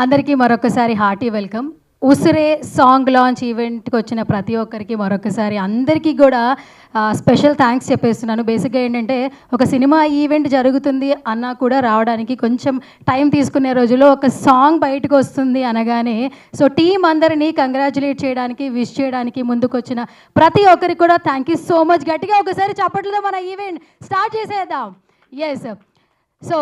అందరికీ మరొకసారి hearty welcome. ఉసిరే song launch ఈవెంట్కి వచ్చిన ప్రతి ఒక్కరికి మరొకసారి అందరికీ కూడా స్పెషల్ థ్యాంక్స్ చెప్పేస్తున్నాను. బేసిక్గా ఏంటంటే ఒక సినిమా ఈవెంట్ జరుగుతుంది అన్నా కూడా రావడానికి కొంచెం టైం తీసుకునే రోజుల్లో ఒక సాంగ్ బయటకు వస్తుంది అనగానే సో టీం అందరినీ కంగ్రాచులేట్ చేయడానికి విష్ చేయడానికి ముందుకు వచ్చిన ప్రతి ఒక్కరికి కూడా థ్యాంక్ యూ సో మచ్. గట్టిగా ఒకసారి చప్పట్లతో మన ఈవెంట్ స్టార్ట్ చేసేద్దాం. ఎస్, సో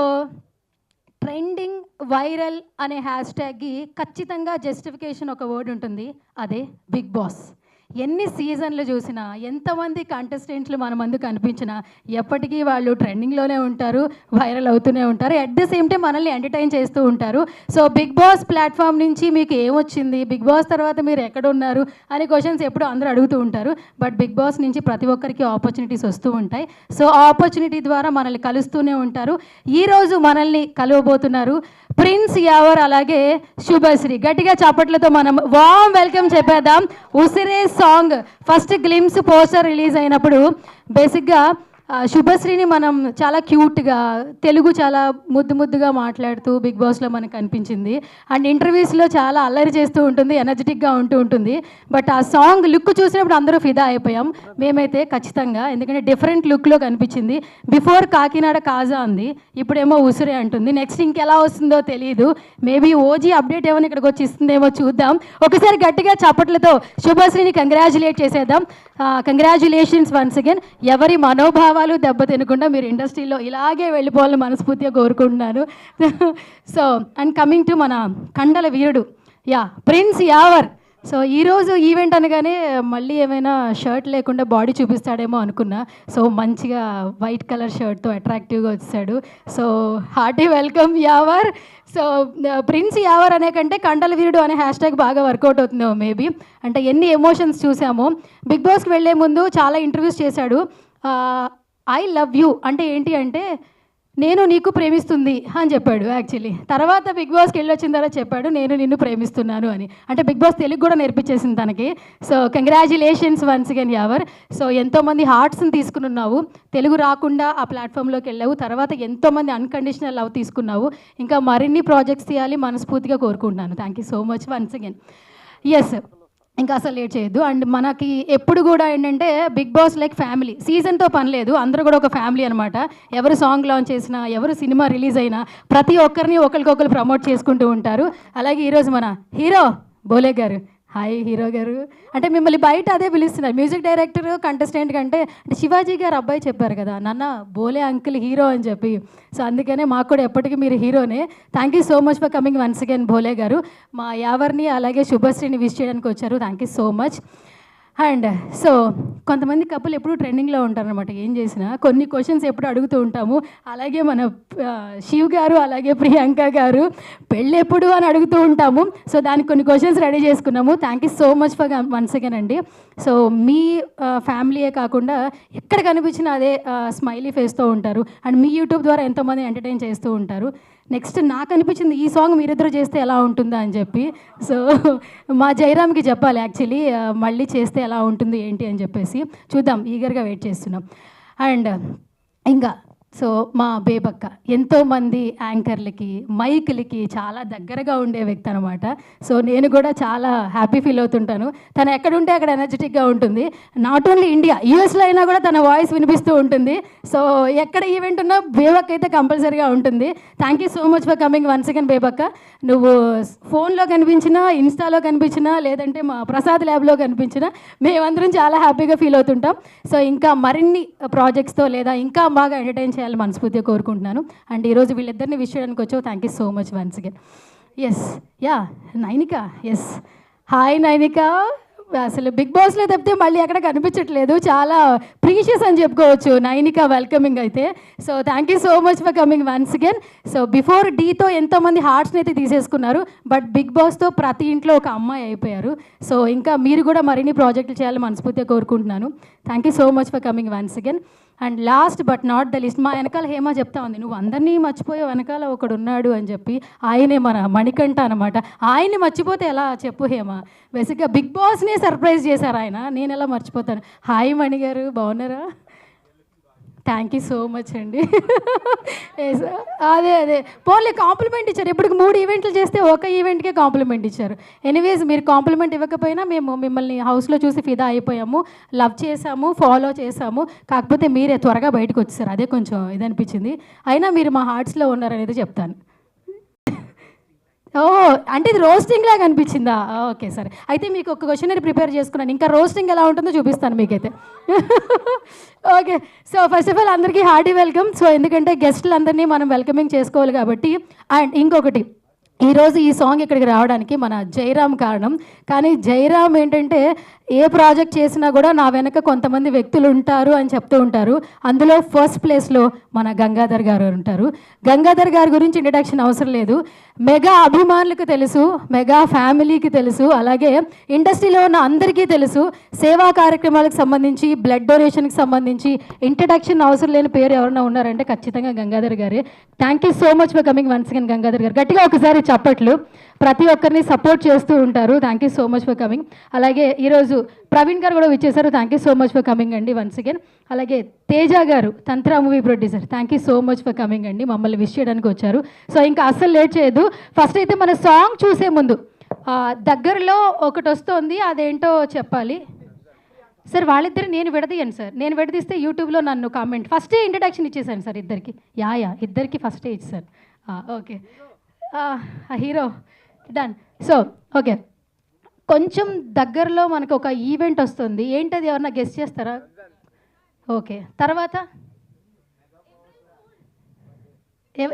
ట్రెండింగ్ వైరల్ అనే హ్యాష్ ట్యాగ్కి ఖచ్చితంగా జస్టిఫికేషన్ ఒక వర్డ్ ఉంటుంది, అదే బిగ్ బాస్. ఎన్ని సీజన్లు చూసినా ఎంతమంది కంటెస్టెంట్లు మన ముందు కనిపించినా ఎప్పటికీ వాళ్ళు ట్రెండింగ్లోనే ఉంటారు, వైరల్ అవుతూనే ఉంటారు, అట్ ద సేమ్ టైం మనల్ని ఎంటర్టైన్ చేస్తూ ఉంటారు. సో బిగ్ బాస్ ప్లాట్ఫామ్ నుంచి మీకు ఏమొచ్చింది, బిగ్ బాస్ తర్వాత మీరు ఎక్కడ ఉన్నారు అనే క్వశ్చన్స్ ఎప్పుడు అందరూ అడుగుతూ ఉంటారు. బట్ బిగ్ బాస్ నుంచి ప్రతి ఒక్కరికి ఆపర్చునిటీస్ వస్తూ ఉంటాయి. సో ఆ ఆపర్చునిటీ ద్వారా మనల్ని కలుస్తూనే ఉంటారు. ఈరోజు మనల్ని కలవబోతున్నారు ప్రిన్స్ యావర్ అలాగే శుభశ్రీ. గట్టిగా చప్పట్లతో మనం వామ్ వెల్కమ్ చెప్పేద్దాం. Usire song first glimpse poster release అయినప్పుడు బేసిక్గా శుభశ్రీని మనం చాలా క్యూట్గా తెలుగు చాలా ముద్దుగా మాట్లాడుతూ బిగ్ బాస్లో మనకు కనిపించింది. అండ్ ఇంటర్వ్యూస్లో చాలా అల్లరి చేస్తూ ఉంటుంది, ఎనర్జెటిక్గా ఉంటుంది. బట్ ఆ సాంగ్ లుక్ చూసినప్పుడు అందరూ ఫిదా అయిపోయాం మేమైతే ఖచ్చితంగా, ఎందుకంటే డిఫరెంట్ లుక్లో కనిపించింది. బిఫోర్ కాకినాడ కాజా అంది, ఇప్పుడేమో ఉసిరే అంటుంది. నెక్స్ట్ ఇంకెలా వస్తుందో తెలియదు, మేబీ ఓజీ అప్డేట్ ఏమైనా ఇక్కడికి వచ్చి ఇస్తుందేమో చూద్దాం. ఒకసారి గట్టిగా చప్పట్లతో శుభశ్రీని కంగ్రాచులేట్ చేసేద్దాం. Congratulations once again. ఎవరి మనోభావాలు దెబ్బతినకుండా మీరు ఇండస్ట్రీలో ఇలాగే వెళ్ళిపోవాలని మనస్ఫూర్తిగా కోరుకుంటున్నాను. సో అండ్ కమింగ్ టు మన కండల వీరుడు ప్రిన్స్ యావర్. సో ఈరోజు ఈవెంట్ అనగానే మళ్ళీ ఏమైనా షర్ట్ లేకుండా బాడీ చూపిస్తాడేమో అనుకున్నా. సో మంచిగా వైట్ కలర్ షర్ట్తో అట్రాక్టివ్గా వచ్చాడు. So hearty welcome Yawar. So prince Yawar అనే కంటే కండల వీరుడు అనే హ్యాష్ ట్యాగ్ బాగా వర్కౌట్ అవుతుందేమో మేబీ. అంటే ఎన్ని ఎమోషన్స్ చూసామో. బిగ్ బాస్కి వెళ్ళే ముందు చాలా ఇంటర్వ్యూస్ చేశాడు. ఐ లవ్ యూ అంటే ఏంటి అంటే నేను నీకు ప్రేమిస్తుంది అని చెప్పాడు యాక్చువల్లీ. తర్వాత బిగ్ బాస్కి వెళ్ళి వచ్చిన తర్వాత చెప్పాడు నేను నిన్ను ప్రేమిస్తున్నాను అని. అంటే బిగ్ బాస్ తెలుగు కూడా నేర్పించేసింది తనకి. So congratulations once again Yawar. So ఎంతోమంది హార్ట్స్ని తీసుకున్నావు, తెలుగు రాకుండా ఆ ప్లాట్ఫామ్లోకి వెళ్ళావు, తర్వాత ఎంతోమంది అన్కండిషనల్ లవ్ తీసుకున్నావు. ఇంకా మరిన్ని ప్రాజెక్ట్స్ తీయాలి మనస్ఫూర్తిగా కోరుకుంటున్నాను. Thank you so much once again. Yes, ఇంకా అసలు లేట్ చేయొద్దు. అండ్ మనకి ఎప్పుడు కూడా ఏంటంటే బిగ్ బాస్ లైక్ ఫ్యామిలీ, సీజన్తో పని లేదు, అందరూ కూడా ఒక ఫ్యామిలీ అనమాట. ఎవరు సాంగ్ లాంచ్ చేసినా, ఎవరు సినిమా రిలీజ్ అయినా ప్రతి ఒక్కరిని ఒకరికొకరు ప్రమోట్ చేసుకుంటూ ఉంటారు. అలాగే ఈరోజు మన హీరో బోలే గారు. హాయ్ హీరో గారు. అంటే మిమ్మల్ని బయట అదే పిలుస్తున్నారు, మ్యూజిక్ డైరెక్టర్ కంటెస్టెంట్ కంటే. అంటే శివాజీ గారు అబ్బాయి చెప్పారు కదా నాన్న బోలే అంకుల్ హీరో అని చెప్పి. సో అందుకనే మాకు కూడా ఎప్పటికీ మీరు హీరోనే. Thank you so much for coming once again Bhole garu. మా యావర్ని అలాగే శుభశ్రీని విష్ చేయడానికి వచ్చారు. Thank you so much. And so కొంతమంది కపుల్ ఎప్పుడు ట్రెండింగ్లో ఉంటారనమాట, ఏం చేసినా కొన్ని క్వశ్చన్స్ ఎప్పుడు అడుగుతూ ఉంటాము. అలాగే మన శివ్ గారు అలాగే ప్రియాంక గారు పెళ్ళి ఎప్పుడు అని అడుగుతూ ఉంటాము. సో దానికి కొన్ని క్వశ్చన్స్ రెడీ చేసుకున్నాము. Thank you so much for once again అండి. సో మీ ఫ్యామిలీయే కాకుండా ఎక్కడ కనిపించినా అదే స్మైలీ ఫేస్తో ఉంటారు. అండ్ మీ యూట్యూబ్ ద్వారా ఎంతోమంది ఎంటర్టైన్ చేస్తూ ఉంటారు. నెక్స్ట్ నాకు అనిపించింది ఈ సాంగ్ మీరిద్దరు చేస్తే ఎలా ఉంటుందా అని చెప్పి. సో మా జయరామ్కి చెప్పాలి యాక్చువల్లీ మళ్ళీ చేస్తే ఎలా ఉంటుంది ఏంటి అని చెప్పేసి. చూద్దాం, ఈగర్గా వెయిట్ చేస్తున్నాం. అండ్ ఇంకా సో మా బేబక్క ఎంతోమంది యాంకర్లకి మైక్లకి చాలా దగ్గరగా ఉండే వ్యక్తి అనమాట. సో నేను కూడా చాలా హ్యాపీ ఫీల్ అవుతుంటాను. తను ఎక్కడుంటే అక్కడ ఎనర్జెటిక్గా ఉంటుంది. నాట్ ఓన్లీ ఇండియా, యూఎస్లో అయినా కూడా తన వాయిస్ వినిపిస్తూ ఉంటుంది. సో ఎక్కడ ఈవెంట్ ఉన్నా బేబక్క అయితే కంపల్సరీగా ఉంటుంది. Thank you so much for coming once again Bebakka. నువ్వు ఫోన్లో కనిపించినా, ఇన్స్టాలో కనిపించినా, లేదంటే మా ప్రసాద్ ల్యాబ్లో కనిపించినా మేమందరం చాలా హ్యాపీగా ఫీల్ అవుతుంటాం. సో ఇంకా మరిన్ని ప్రాజెక్ట్స్తో లేదా ఇంకా బాగా ఎంటర్టైన్ చేయాలి మనస్ఫూర్తిగా కోరుకుంటున్నాను. అండ్ ఈరోజు వీళ్ళిద్దరిని విష్ చేయడానికి వచ్చావు. Thank you so much once again. Yes Nainika. Yes hi Nainika. అసలు బిగ్ బాస్లో తప్పితే మళ్ళీ ఎక్కడ కనిపించట్లేదు, చాలా ప్రీషియస్ అని చెప్పుకోవచ్చు నైనిక వెల్కమింగ్ అయితే. So thank you so much for coming once again. So before డీతో ఎంతోమంది హార్ట్స్ని అయితే తీసేసుకున్నారు, బట్ బిగ్ బాస్తో ప్రతి ఇంట్లో ఒక అమ్మాయి అయిపోయారు. సో ఇంకా మీరు కూడా మరిన్ని ప్రాజెక్టులు చేయాలని మనస్ఫూర్తిగా కోరుకుంటున్నాను. Thank you so much for coming once again. And last but not the list, మా వెనకాల హేమ చెప్తా ఉంది నువ్వు అందరినీ మర్చిపోయే వెనకాల ఒకడు ఉన్నాడు అని చెప్పి. ఆయనే మన మణికంఠ అనమాట. ఆయన్ని మర్చిపోతే ఎలా చెప్పు హేమ. బేసిక్గా బిగ్ బాస్నే సర్ప్రైజ్ చేశారు ఆయన, నేను ఎలా మర్చిపోతాను. హాయ్ మణి గారు, బాగున్నారా? థ్యాంక్ యూ సో మచ్ అండి. ఎస్, అదే పోన్లే కాంప్లిమెంట్ ఇచ్చారు. ఇప్పటికి 3 ఈవెంట్లు చేస్తే ఒక ఈవెంట్కే కాంప్లిమెంట్ ఇచ్చారు. ఎనీవేస్ మీరు కాంప్లిమెంట్ ఇవ్వకపోయినా మేము మిమ్మల్ని హౌస్లో చూసి ఫిదా అయిపోయాము, లవ్ చేసాము, ఫాలో చేసాము. కాకపోతే మీరే త్వరగా బయటకు వచ్చేసారు, అదే కొంచెం ఇది అనిపించింది. అయినా మీరు మా హార్ట్స్లో ఉన్నారనేది చెప్తాను. ఓ, అంటే ఇది రోస్టింగ్ లాగా అనిపించిందా? ఓకే సరే, అయితే మీకు ఒక క్వశ్చనరీ ప్రిపేర్ చేసుకున్నాను, ఇంకా రోస్టింగ్ ఎలా ఉంటుందో చూపిస్తాను మీకైతే. Okay, so first of all అందరికీ హార్టీ వెల్కమ్. సో ఎందుకంటే గెస్టులందరినీ మనం వెల్కమింగ్ చేసుకోవాలి కాబట్టి. అండ్ ఇంకొకటి, ఈరోజు ఈ సాంగ్ ఇక్కడికి రావడానికి మన జయరామ్ కారణం. కానీ జయరామ్ ఏంటంటే ఏ ప్రాజెక్ట్ చేసినా కూడా నా వెనక కొంతమంది వ్యక్తులు ఉంటారు అని చెప్తూ ఉంటారు. అందులో ఫస్ట్ ప్లేస్లో మన గంగాధర్ గారు ఉంటారు. గంగాధర్ గారి గురించి ఇంట్రడక్షన్ అవసరం లేదు, మెగా అభిమానులకు తెలుసు, మెగా ఫ్యామిలీకి తెలుసు, అలాగే ఇండస్ట్రీలో ఉన్న అందరికీ తెలుసు. సేవా కార్యక్రమాలకు సంబంధించి, బ్లడ్ డొనేషన్కి సంబంధించి ఇంట్రడక్షన్ అవసరం లేని పేరు ఎవరైనా ఉన్నారంటే ఖచ్చితంగా గంగాధర్ గారే. Thank you so much for coming once again Gangadhar గారు. గట్టిగా ఒకసారి చప్పట్లు. ప్రతి ఒక్కరిని సపోర్ట్ చేస్తూ ఉంటారు. Thank you so much for coming. అలాగే ఈరోజు ప్రవీణ్ గారు కూడా వచ్చేసారు. Thank you so much for coming అండి వన్స్ అగైన్. అలాగే తేజ గారు, తంత్ర movie producer, thank you so much for coming అండి, మమ్మల్ని విష్ చేయడానికి వచ్చారు. సో ఇంకా అస్సలు లేట్ చేయొద్దు. ఫస్ట్ అయితే మన సాంగ్ చూసే ముందు దగ్గరలో ఒకటి వస్తుంది, అదేంటో చెప్పాలి సార్. వాళ్ళిద్దరు నేను విడదీయను సార్, నేను విడదీస్తే యూట్యూబ్లో నన్ను కామెంట్. ఫస్టే ఇంట్రడక్షన్ ఇచ్చేసాను సార్ ఇద్దరికి. ఇద్దరికి ఫస్టే ఇచ్చేసాను. Okay, hero done. So okay, కొంచెం దగ్గరలో మనకు ఒక ఈవెంట్ వస్తుంది, ఏంటది ఎవరన్నా గెస్ట్ చేస్తారా? ఓకే, తర్వాత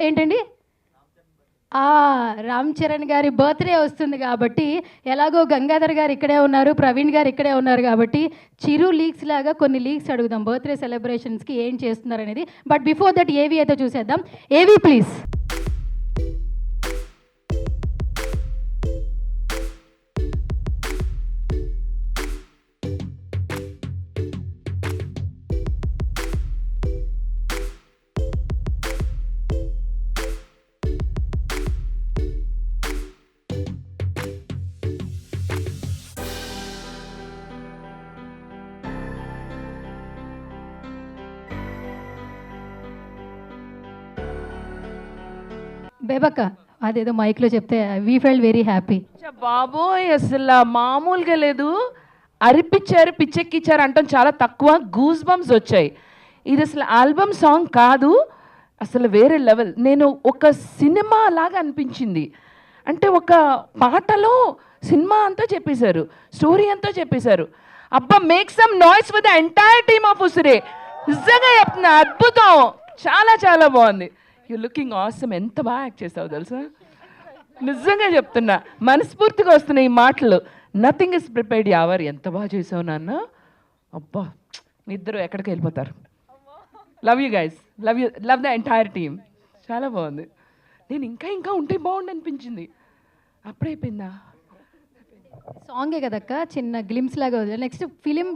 ఏంటండి? రామ్ చరణ్ గారి బర్త్డే వస్తుంది కాబట్టి ఎలాగో గంగాధర్ గారు ఇక్కడే ఉన్నారు, ప్రవీణ్ గారు ఇక్కడే ఉన్నారు కాబట్టి చిరు లీక్స్ లాగా కొన్ని లీక్స్ అడుగుదాం బర్త్డే సెలబ్రేషన్స్కి ఏం చేస్తున్నారు అనేది. బట్ బిఫోర్ దట్ ఏవి అయితే చూసేద్దాం. ఏవి ప్లీజ్. బేబక్క అదేదో మైక్లో చెప్తే వీ ఫెల్ట్ వెరీ హ్యాపీ. బాబోయ్, అసలు మామూలుగా లేదు. అరిపించారు, పిచ్చెక్కిచ్చారు అంటాం చాలా తక్కువ. గూస్ బంప్స్ వచ్చాయి. ఇది అసలు ఆల్బమ్ సాంగ్ కాదు, అసలు వేరే లెవెల్. నేను ఒక సినిమా లాగా అనిపించింది. అంటే ఒక పాటలో సినిమా అంతా చెప్పేశారు, స్టోరీ అంతా చెప్పేశారు. అబ్బా, make some noise with the entire team of Usire. నిజంగా చెప్తున్నా, అద్భుతం, చాలా చాలా బాగుంది. You looking awesome. ఎంత బాగా యాక్ట్ చేస్తావు తెలుసా, నిజంగా చెప్తున్నా, మనస్ఫూర్తిగా వస్తున్నాయి ఈ మాటలు. Nothing is prepared. యావర్ ఎంత బాగా చేసావు నాన్న. అబ్బా, మీ ఇద్దరు ఎక్కడికి వెళ్ళిపోతారు. Love you guys, love the entire team. చాలా బాగుంది. నేను ఇంకా ఉంటే బాగుండు అనిపించింది. అప్పుడైపోయిందా? సాంగే కదక్క, చిన్న గ్లిమ్స్ లాగా వదిలే. నెక్స్ట్ ఫిలిం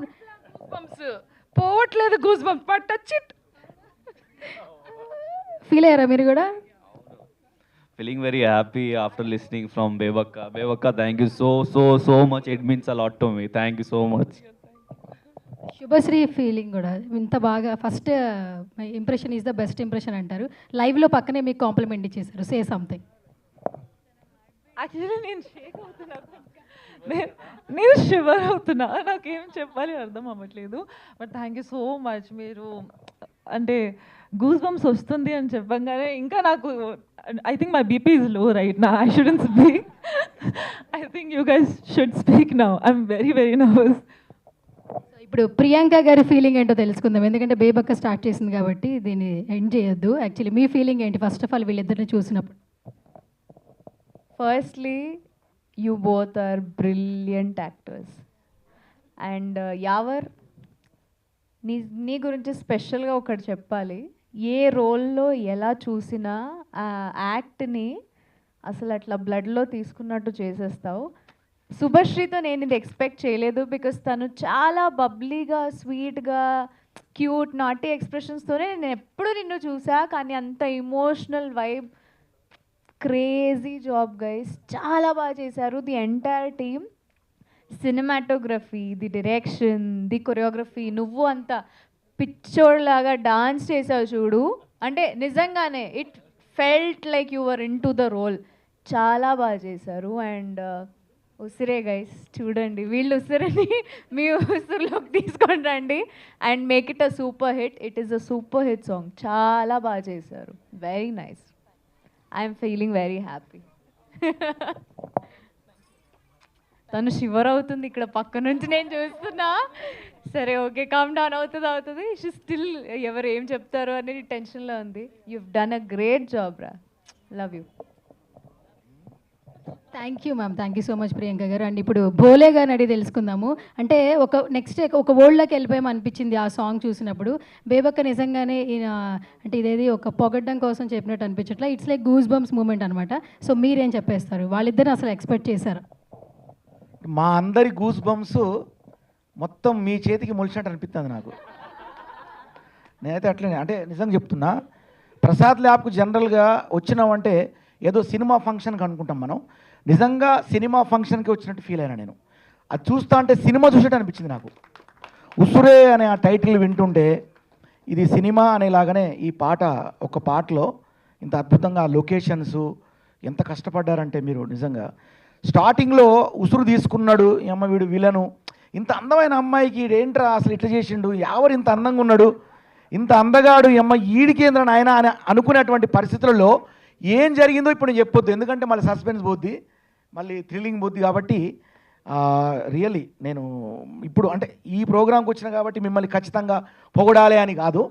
పోవట్లేదు, goose bumps but touch it. Feel అయ్యారా మీరు కూడా? Feeling very happy after listening from Bebakka. Bebakka, thank you so much. It means a lot to me. Thank you so much. Subhashree feeling కూడా ఇంత బాగా. First impression is the best impression అంటారు. లైవ్లో పక్కనే మీకు కాంప్లిమెంట్ ఇచ్చేసారు. Say something. యాక్చువల్లీ నేను షేక్ అవుతున్నా, నేను షివర్ అవుతున్నా, నాకేం చెప్పాలి అర్థం అవ్వట్లేదు. But thank you so much. మీరు అంటే గూస్ బంప్స్ వస్తుంది అని చెప్పగానే ఇంకా నాకు I think my BP is low right నా. I shouldn't speak. I think you guys should speak now. I'm very nervous. ఇప్పుడు ప్రియాంక గారి ఫీలింగ్ ఏంటో తెలుసుకుందాం, ఎందుకంటే బేబక్క స్టార్ట్ చేసింది కాబట్టి దీన్ని ఎండ్ చేయొద్దు. యాక్చువల్లీ మీ ఫీలింగ్ ఏంటి ఫస్ట్ ఆఫ్ ఆల్ వీళ్ళిద్దరిని చూసినప్పుడు? Firstly, you both are brilliant actors. And Yawar నీ గురించి స్పెషల్గా ఒకటి చెప్పాలి. ఏ రోల్లో ఎలా చూసినా ఆ యాక్ట్ని అసలు అట్లా బ్లడ్లో తీసుకున్నట్టు చేసేస్తావు. శుభశ్రీతో నేను ఇది ఎక్స్పెక్ట్ చేయలేదు, బికాస్ తను చాలా బబ్లీగా, స్వీట్గా, క్యూట్, నాటీ ఎక్స్ప్రెషన్స్తోనే నేను ఎప్పుడు నిన్ను చూసా. కానీ అంత emotional vibe, crazy job guys, చాలా బాగా చేశారు the entire team. Cinematography, the direction, the choreography, నువ్వు అంతా పిచ్చోడ్లాగా డాన్స్ చేసావు చూడు, అంటే నిజంగానే it felt like you're into the role. చాలా బాగా చేశారు. అండ్ ఉసిరే గైస్, చూడండి వీళ్ళు ఉసిరిని మీ ఉసిరిలోకి తీసుకొని రండి and make it a super hit. It is a super hit song. చాలా బాగా చేశారు. Very nice. I'm feeling very happy. తను షివర్ అవుతుంది ఇక్కడ పక్క నుంచి నేను చూస్తున్నా. సరే ఓకే, కామ్ డౌన్. అవుతుంది. షీ స్టిల్ ఎవరు ఏం చెప్తారో అనేది టెన్షన్లో ఉంది. You've done a great job రా. Love you. Thank you ma'am, thank you so much Priyanka garu. And ఇప్పుడు భోలే గారిని అడిగి తెలుసుకుందాము. అంటే నెక్స్ట్ ఒక వరల్డ్లోకి వెళ్ళిపోయాము అనిపించింది ఆ సాంగ్ చూసినప్పుడు. బేబక్క నిజంగానే అంటే ఇదేది ఒక పొగడ్డం కోసం చెప్పినట్టు అనిపించట్లా. It's like goose bumps moment అనమాట. సో మీరేం చెప్పేస్తారు? వాళ్ళిద్దరు అసలు ఎక్స్పెక్ట్ చేశారు? మా అందరి గూస్ బంప్స్ మొత్తం మీ చేతికి మొలిచినట్టు అనిపిస్తుంది నాకు. నేనైతే అట్లనే, అంటే నిజంగా చెప్తున్నా, ప్రసాద్ ల్యాబ్కు జనరల్గా వచ్చినామంటే ఏదో సినిమా ఫంక్షన్కి అనుకుంటాం మనం. నిజంగా సినిమా ఫంక్షన్కి వచ్చినట్టు ఫీల్ అయినా నేను. అది చూస్తా అంటే సినిమా చూసేట్టు అనిపించింది నాకు. ఉసురే అనే ఆ టైటిల్ వింటుంటే ఇది సినిమా అనేలాగానే ఈ పాట, ఒక పాటలో ఇంత అద్భుతంగా లొకేషన్స్ ఎంత కష్టపడ్డారంటే మీరు నిజంగా. స్టార్టింగ్లో ఉసురు తీసుకున్నాడు అమ్మ వీడు విలను, ఇంత అందమైన అమ్మాయికి ఏంట్రా అసలు ఇట్లా చేసిండు, ఎవరు ఇంత అందంగా ఉన్నాడు, ఇంత అందగాడు అమ్మ ఈడికేంద్ర నాయన అని అనుకునేటువంటి పరిస్థితులలో ఏం జరిగిందో ఇప్పుడు నేను చెప్పొద్దు, ఎందుకంటే మళ్ళీ సస్పెన్స్ పోద్ది, మళ్ళీ థ్రిల్లింగ్ పోద్ది. కాబట్టి రియల్లీ నేను ఇప్పుడు అంటే ఈ ప్రోగ్రాంకి వచ్చిన కాబట్టి మిమ్మల్ని ఖచ్చితంగా పొగడాలి అని కాదు,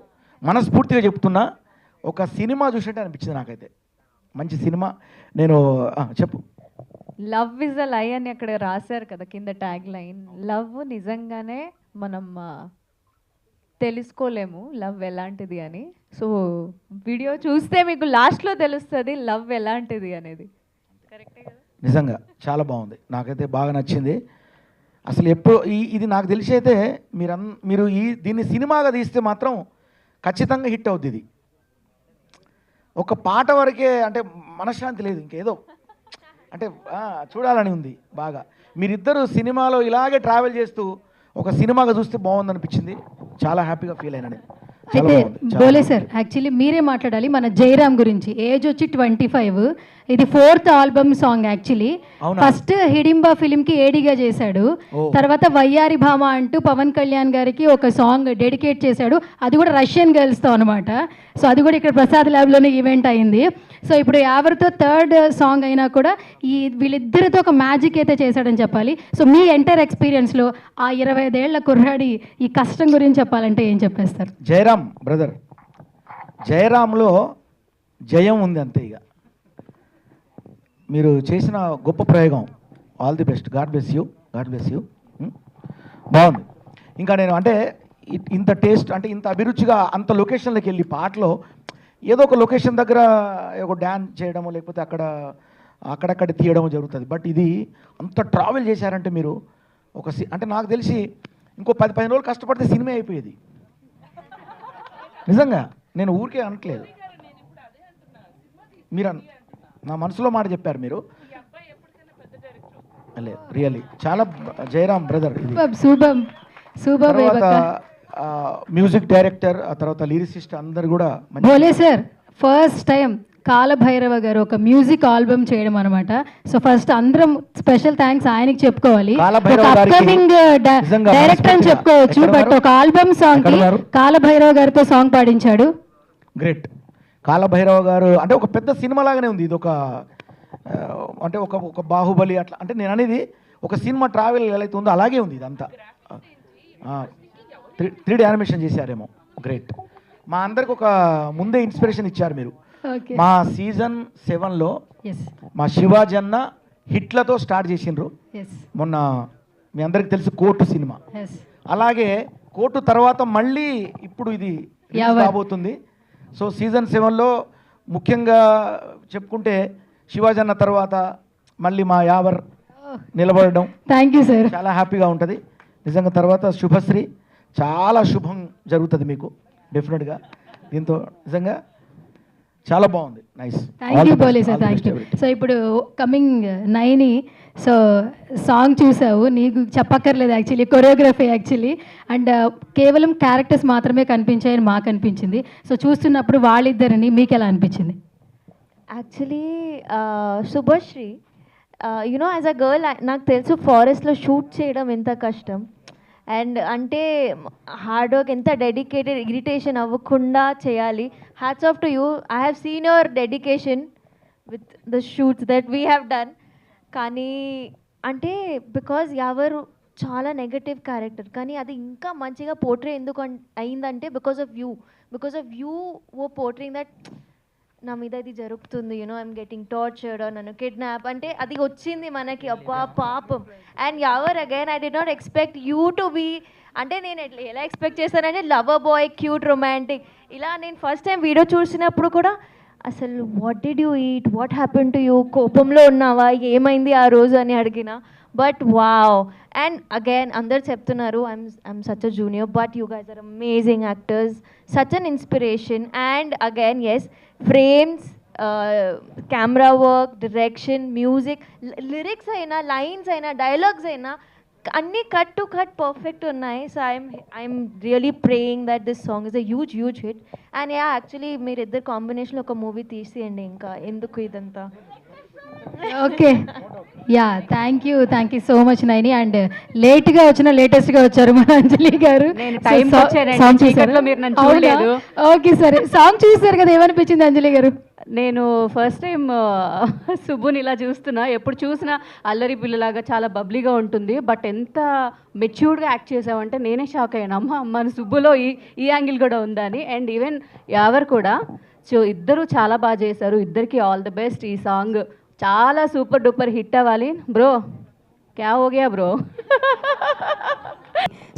మనస్ఫూర్తిగా చెప్తున్నా. ఒక సినిమా చూసినట్టు అనిపించింది నాకైతే. మంచి సినిమా. నేను చెప్పు. లవ్ ఇస్ అ లై అని అక్కడ రాశారు కదా కింద ట్యాగ్ లైన్. లవ్ నిజంగానే మనం తెలుసుకోలేము లవ్ ఎలాంటిది అని. సో వీడియో చూస్తే మీకు లాస్ట్లో తెలుస్తుంది లవ్ ఎలాంటిది అనేది. కరెక్టే కదా? నిజంగా చాలా బాగుంది, నాకైతే బాగా నచ్చింది. అసలు ఎప్పుడు ఇది నాకు తెలిసి అయితే మీరు దీన్ని సినిమాగా తీస్తే మాత్రం ఖచ్చితంగా హిట్ అవుద్ది. ఇది ఒక పాట వరకే అంటే మనశ్శాంతి లేదు, ఇంకేదో అంటే చూడాలని ఉంది బాగా. మీరిద్దరు సినిమాలో ఇలాగే ట్రావెల్ చేస్తూ ఒక సినిమాగా చూస్తే బాగుందనిపించింది. చాలా హ్యాపీగా ఫీల్ అయినా నేను. అయితే బోలే సార్, యాక్చువల్లీ మీరే మాట్లాడాలి మన జయరామ్ గురించి. ఏజ్ వచ్చి 25. ఇది 4th album song actually. First Hidimba ఫిలింకి ఏడీగా చేశాడు. తర్వాత వయ్యారి భామ అంటూ పవన్ కళ్యాణ్ గారికి ఒక సాంగ్ డెడికేట్ చేశాడు. అది కూడా రష్యన్ గర్ల్స్తో అనమాట. సో అది కూడా ఇక్కడ ప్రసాద్ ల్యాబ్లోనే ఈవెంట్ అయింది. సో ఇప్పుడు ఎవరితో 3rd సాంగ్ అయినా కూడా వీళ్ళిద్దరితో ఒక మ్యాజిక్ అయితే చేశాడని చెప్పాలి. సో మీ ఎంటైర్ ఎక్స్పీరియన్స్లో ఆ 25 ఏళ్ల కుర్రాడి ఈ కష్టం గురించి చెప్పాలంటే ఏం చెప్పేస్తారు? జయరామ్ బ్రదర్, జయరామ్లో జయం ఉంది అంతే. ఇక మీరు చేసిన గొప్ప ప్రయోగం. All the best. God bless you, God bless you. బాగుంది. ఇంకా నేను అంటే ఇంత టేస్ట్ అంటే ఇంత అభిరుచిగా అంత లొకేషన్లోకి వెళ్ళి పాటలో ఏదో ఒక లొకేషన్ దగ్గర ఒక డ్యాన్స్ చేయడము లేకపోతే అక్కడక్కడ తీయడము జరుగుతుంది. బట్ ఇది అంత ట్రావెల్ చేశారంటే మీరు అంటే నాకు తెలిసి ఇంకో 10-15 రోజులు కష్టపడితే సినిమా అయిపోయేది. నిజంగా నేను ఊరికే అనట్లేదు, మీరు నా మనసులో మాట చెప్పారు మీరు. లేదు రియల్లీ చాలా జయరామ్ బ్రదర్. తర్వాత మ్యూజిక్ డైరెక్టర్, ఆ తర్వాత లిరిసిస్ట్ అందరు కూడా. Bhole sir first time Kaalabhairava garu ఒక మ్యూజిక్ ఆల్బమ్ చేయడం అనమాట. సో ఫస్ట్ అందరం స్పెషల్ థ్యాంక్స్ ఆయనకి చెప్పుకోవాలి. అప్కమింగ్ డైరెక్టర్ అని చెప్పుకోవచ్చు, బట్ ఒక ఆల్బమ్ సాంగ్ కి కాలభైరవ గారితో సాంగ్ పాడించాడు. గ్రేట్. కాలభైరవ గారు అంటే ఒక పెద్ద సినిమా లాగానే ఉంది ఇది. ఒక అంటే ఒక బాహుబలి అట్లా. అంటే నేను అనేది ఒక సినిమా ట్రావెల్ ఎలా అయితే ఉందో అలాగే ఉంది ఇదంతా. 3D animation చేశారేమో. గ్రేట్. మా అందరికి ఒక ముందే ఇన్స్పిరేషన్ ఇచ్చారు మీరు. మా సీజన్ 7లో మా శివాజీ అన్న హిట్లతో స్టార్ట్ చేసిండ్రు. మొన్న మీ అందరికి తెలుసు కోర్టు సినిమా. అలాగే కోర్టు తర్వాత మళ్ళీ ఇప్పుడు ఇది రాబోతుంది. సో సీజన్ 7లో ముఖ్యంగా చెప్పుకుంటే శివాజీ అన్న తర్వాత మళ్ళీ మా యావర్ నిలబడడం. Thank you sir. చాలా హ్యాపీగా ఉంటుంది నిజంగా. తర్వాత శుభశ్రీ, చాలా శుభం జరుగుతుంది మీకు డెఫినెట్గా దీంతో. నిజంగా చాలా బాగుంది. Nice. Thank you Bole sir, thank you. So ఇప్పుడు కమింగ్ 9 సో సాంగ్ చూసావు, నీకు చెప్పక్కర్లేదు యాక్చువల్లీ, కొరియోగ్రఫీ యాక్చువల్లీ. అండ్ కేవలం క్యారెక్టర్స్ మాత్రమే కనిపించాయని మాకు అనిపించింది. సో చూస్తున్నప్పుడు వాళ్ళిద్దరిని మీకు ఎలా అనిపించింది? Actually Subhashree you know as a girl నాకు తెలుసు ఫారెస్ట్లో షూట్ చేయడం ఎంత కష్టం. అండ్ అంటే హార్డ్ వర్క్ ఎంత డెడికేటెడ్, ఇరిటేషన్ అవ్వకుండా చేయాలి. Hats off to you. I have seen your dedication with the shoots that we have done. కానీ అంటే బికాజ్ ఎవరు చాలా నెగటివ్ క్యారెక్టర్, కానీ అది ఇంకా మంచిగా పోర్ట్రే ఎందుకు అయిందంటే because of you oh portraying that నా మీద ఇది జరుగుతుంది, యూనో ఐఎమ్ గెటింగ్ టార్చర్డ్, నన్ను కిడ్నాప్ అంటే అది వచ్చింది మనకి, అబ్బా పాపం. And ever again I did not expect you to be, అంటే నేను ఎలా ఎక్స్పెక్ట్ చేశానంటే లవర్ బాయ్, క్యూట్, రొమాంటిక్ ఇలా. నేను ఫస్ట్ టైం వీడియో చూసినప్పుడు కూడా అసలు what did you eat, what happen to you, కోపంలో ఉన్నావా, ఏమైంది ఆ రోజు అని అడిగిన. But wow. అండ్ అగైన్ అందరు చెప్తున్నారు I'm such a junior, but you guys are amazing actors, such an inspiration. And again yes, frames, camera work, direction, music, lyrics అయినా, లైన్స్ అయినా, డైలాగ్స్ అయినా అన్నీ కట్ టు కట్ పర్ఫెక్ట్ ఉన్నాయి. So I'm really praying that this song is a huge hit. And yeah actually మీరు ఇద్దరు కాంబినేషన్లో ఒక movie తీసేయండి, ఇంకా ఎందుకు ఇదంతా. Okay, yeah thank you so much Naini. And లేట్గా వచ్చిన లేటెస్ట్గా వచ్చారు మన అంజలి గారు. ఓకే సరే, సాంగ్ చూసారు కదా, ఏమనిపించింది అంజలి గారు? నేను ఫస్ట్ టైం సుబ్బుని ఇలా చూస్తున్నా. ఎప్పుడు చూసినా అల్లరి పిల్లలాగా చాలా బబ్లీగా ఉంటుంది, బట్ ఎంత మెచ్యూర్డ్గా యాక్ట్ చేసావంటే నేనే షాక్ అయ్యాను. మన సుబ్బులో ఈ యాంగిల్ కూడా ఉందని. అండ్ ఈవెన్ ఎవరు కూడా, సో ఇద్దరు చాలా బాగా చేశారు. ఇద్దరికి ఆల్ ది బెస్ట్. ఈ సాంగ్ చాలా సూపర్ డూపర్ హిట్ అవ్వాలి. బ్రో క్యా హోగయా బ్రో.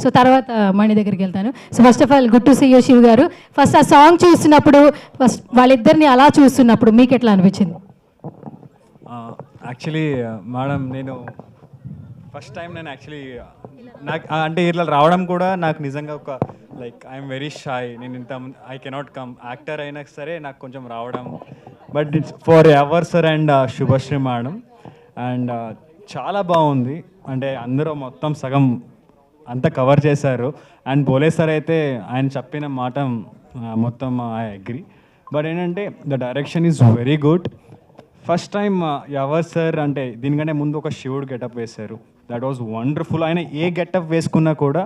సో తర్వాత మణి దగ్గరికి వెళ్తాను. So first of all good to see you Shiv garu. First ఆ సాంగ్ చూస్తున్నప్పుడు, ఫస్ట్ వాళ్ళిద్దరిని అలా చూస్తున్నప్పుడు మీకు ఎట్లా అనిపించింది? యాక్చువల్లీ మేడం, నేను ఫస్ట్ టైం నేను యాక్చువల్లీ నాకు అంటే ఇట్లా రావడం కూడా నాకు నిజంగా ఒక లైక్ ఐఎమ్ వెరీ షై. నేను ఇంత ఐ కెనాట్ కమ్, యాక్టర్ అయినా సరే నాకు కొంచెం రావడం, but it's for ever sir and Subhashree madam. And చాలా బాగుంది. అంటే అందరూ మొత్తం సగం అంతా కవర్ చేశారు. అండ్ బోలే సార్ అయితే ఆయన చెప్పిన మాట మొత్తం ఐ అగ్రీ. బట్ ఏంటంటే the direction is very good. First time ever sir అంటే దీనికంటే ముందు ఒక శివుడు గెటప్ వేశారు, దట్ వాజ్ వండర్ఫుల్. ఆయన ఏ గెటప్ వేసుకున్నా కూడా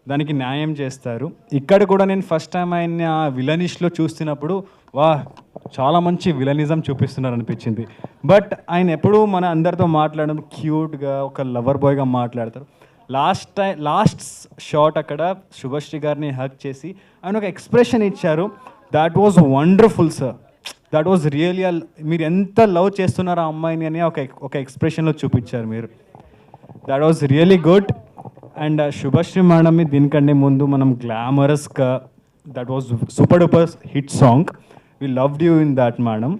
దానికి న్యాయం చేస్తారు. ఇక్కడ కూడా నేను ఫస్ట్ టైం ఆయన విలనిష్లో చూస్తున్నప్పుడు వా చాలా మంచి విలనిజం చూపిస్తున్నారు అనిపించింది. బట్ ఆయన ఎప్పుడూ మన అందరితో మాట్లాడడం క్యూట్గా ఒక లవర్ బాయ్గా మాట్లాడతారు. లాస్ట్ షాట్ అక్కడ శుభశ్రీ గారిని హక్ చేసి ఆయన ఒక ఎక్స్ప్రెషన్ ఇచ్చారు, that was wonderful sir. That was really, మీరు ఎంత లవ్ చేస్తున్నారో ఆ అమ్మాయిని అని ఒక ఎక్స్ప్రెషన్లో చూపించారు మీరు. That was really good. And Shubhashree మేడమ్ని దీనికంటే ముందు మనం గ్లామరస్గా, that was super duper hit song, we loved you in that madam.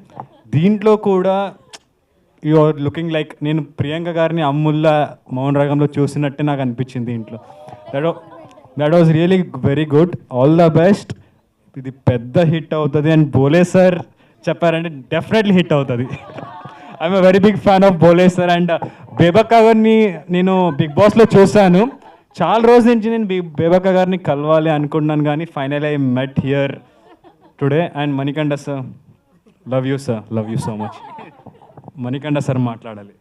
దీంట్లో కూడా యు ఆర్ లుకింగ్ లైక్, నేను ప్రియాంక గారిని అమ్ముల్లా మౌన రాగంలో చూసినట్టే నాకు అనిపించింది దీంట్లో. That was really very good. All the best. ఇది పెద్ద హిట్ అవుతుంది. అండ్ బోలే సార్ చెప్పారంటే డెఫినెట్లీ హిట్ అవుతుంది. I'm a very big fan of Bhole sir. And Bebakka గారిని నేను బిగ్ బాస్లో చూశాను. చాలా రోజుల నుంచి నేను బేబక్క గారిని కలవాలి అనుకున్నాను, కానీ final I met here today. And Manikanta sir, love you sir, love you so much. Manikanta sir మాట్లాడాలి.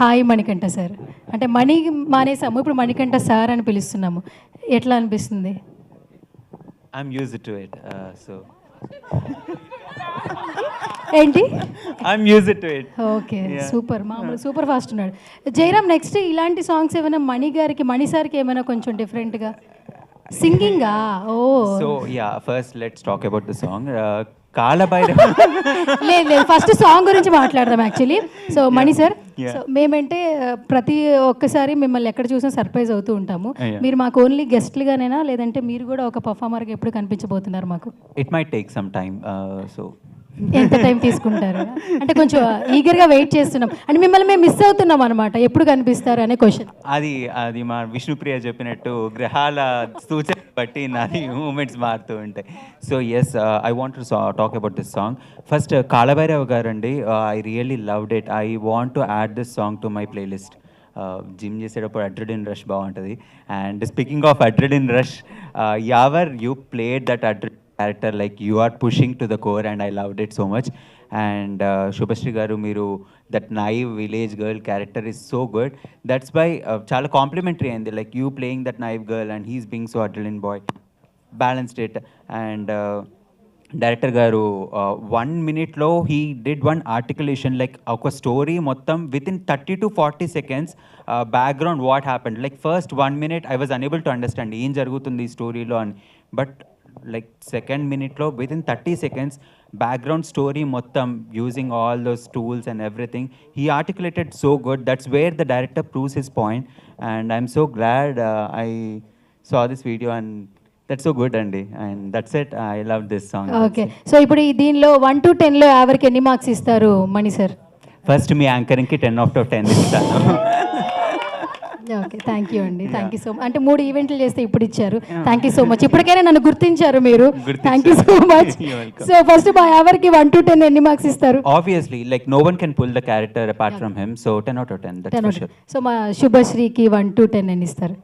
Hi Manikanta sir. అంటే మణి మానేసాము, ఇప్పుడు మణికంఠ సార్ అని పిలుస్తున్నాము. ఎట్లా అనిపిస్తుంది? I'm used to it, so ఏంటి? I'm used to it. Okay, super. మామూలు సూపర్ ఫాస్ట్ ఉన్నాడు. జయరామ్, నెక్స్ట్ ఇలాంటి సాంగ్స్ ఏమైనా మణి సార్కి ఏమైనా కొంచెం డిఫరెంట్గా సింగింగా? ఓ So yeah, first let's talk about the song. Kalabhairava. లేదు, ఫస్ట్ సాంగ్ గురించి మాట్లాడదాం యాక్చువల్లీ. సో మణి సార్, సో మేమంటే ప్రతి ఒక్కసారి మిమ్మల్ని ఎక్కడ చూసినా సర్ప్రైజ్ అవుతూ ఉంటాము. మీరు మాకు ఓన్లీ గెస్ట్లుగానేనా, లేదంటే మీరు కూడా ఒక పర్ఫార్మర్గా ఎప్పుడు కనిపించబోతున్నారు మాకు? It might take some time. So ఎంత టైం తీసుకుంటారు అంటే కొంచెం ఈగర్గా వెయిట్ చేస్తున్నాం అంటే మిమ్మల్ని మేము మిస్ అవుతున్నాం అనమాట ఎప్పుడు కనిపిస్తారు అనే క్వశ్చన్. అది మా విష్ణుప్రియ చెప్పినట్టు గ్రహాల సూచన బట్టి నాది మూమెంట్స్ మారుతూ ఉంటాయి. So yes, I want to talk about this song. First Kalabhairav garu అండి, I really loved it. I want to add this song to my playlist. Gym చేసేటప్పుడు అడ్రిడిన్ రష్ బాగుంటుంది. And speaking of adrenaline rush, Yawar you played that character, like you are pushing to the core, and I loved it so much. And Shubhashri garu, మీరు that naive village girl character is so good. That's why చాలా complimentary అయింది, like you playing that naive girl and he's being so adrenaline boy, balanced it. And director గారు 1 minute he did one articulation, like ఒక story మొత్తం within 30 to 40 seconds background what happened. Like first 1 minute I was unable to understand ఏం జరుగుతుంది ఈ స్టోరీలో అని, but like second minute lo within 30 seconds background story mottam using all those tools and everything he articulated so good. That's where the director proves his point, and I'm so glad I saw this video, and that's so good andi, and that's it. I love this song. Okay, so ఇప్పుడు దీనిలో 1 to 10 లో ఎవరికి ఎన్ని marks ఇస్తారు మణి sir? First మీ anchoring కి 10 out of 10 ఇస్తాను. Okay, thank you అండి, thank you so much. అంటే 3 ఈవెంట్లు చేస్తే ఇప్పుడు ఇచ్చారు, థ్యాంక్ యూ సో మచ్. ఇప్పటికైనా నన్ను గుర్తించారు మీరు, thank you so much. So first మా ఎవరికి 1 to 10 ఎన్ని మార్క్స్ ఇస్తారు? Obviously, like no one can pull the character apart from him, so 10 out of 10, that's for sure. So మా శుభశ్రీకి 1 to 10 ఎన్ని ఇస్తారు?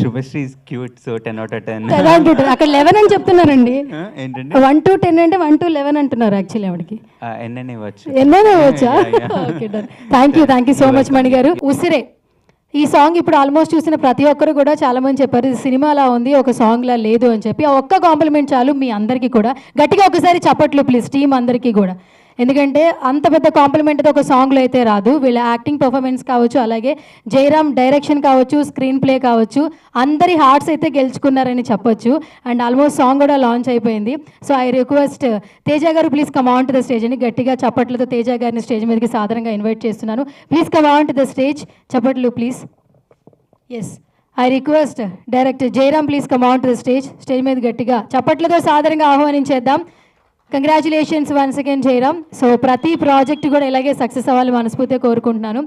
Shubhashri is cute, so 10 out of 10. 10 out of 10 అక్కడ 11 అని చెప్తున్నారండి. ఏంటండి 1 to 10 అంటే 1 to 11 అంటున్నారు యాక్చువల్లీ ఆవిడకి. ఎన్నైనా ఇవ్వచ్చు. ఎన్నైనా వచ్చా? Okay, done. Thank you so much Mani garu. Usire ఈ సాంగ్ ఇప్పుడు ఆల్మోస్ట్ చూసిన ప్రతి ఒక్కరు కూడా చాలా మంది చెప్పారు ఇది సినిమాలా ఉంది, ఒక సాంగ్లా లేదు అని చెప్పి. ఆ ఒక్క కాంప్లిమెంట్ చాలు మీ అందరికీ కూడా. గట్టిగా ఒకసారి చప్పట్లు ప్లీజ్ టీం అందరికీ కూడా, ఎందుకంటే అంత పెద్ద కాంప్లిమెంట్ ఒక సాంగ్లో అయితే రాదు. వీళ్ళ యాక్టింగ్ పర్ఫార్మెన్స్ కావచ్చు, అలాగే జయరామ్ డైరెక్షన్ కావచ్చు, స్క్రీన్ ప్లే కావచ్చు, అందరి హార్ట్స్ అయితే గెలుచుకున్నారని చెప్పొచ్చు. అండ్ ఆల్మోస్ట్ సాంగ్ కూడా లాంచ్ అయిపోయింది. సో ఐ రిక్వెస్ట్ తేజ గారు please come on to the stage అని గట్టిగా చప్పట్లతో తేజ గారిని స్టేజ్ మీదకి సాధారణంగా ఇన్వైట్ చేస్తున్నాను. Please come on to the stage, చప్పట్లు please. Yes, I request director Jayaram please come on to the stage. Stage మీద గట్టిగా చప్పట్లతో సాధారణంగా ఆహ్వానించేద్దాం. Congratulations once again Jayaram. So ప్రతి ప్రాజెక్ట్ కూడా ఇలాగే సక్సెస్ అవ్వాలి మనస్ఫూర్తిగా కోరుకుంటున్నాను.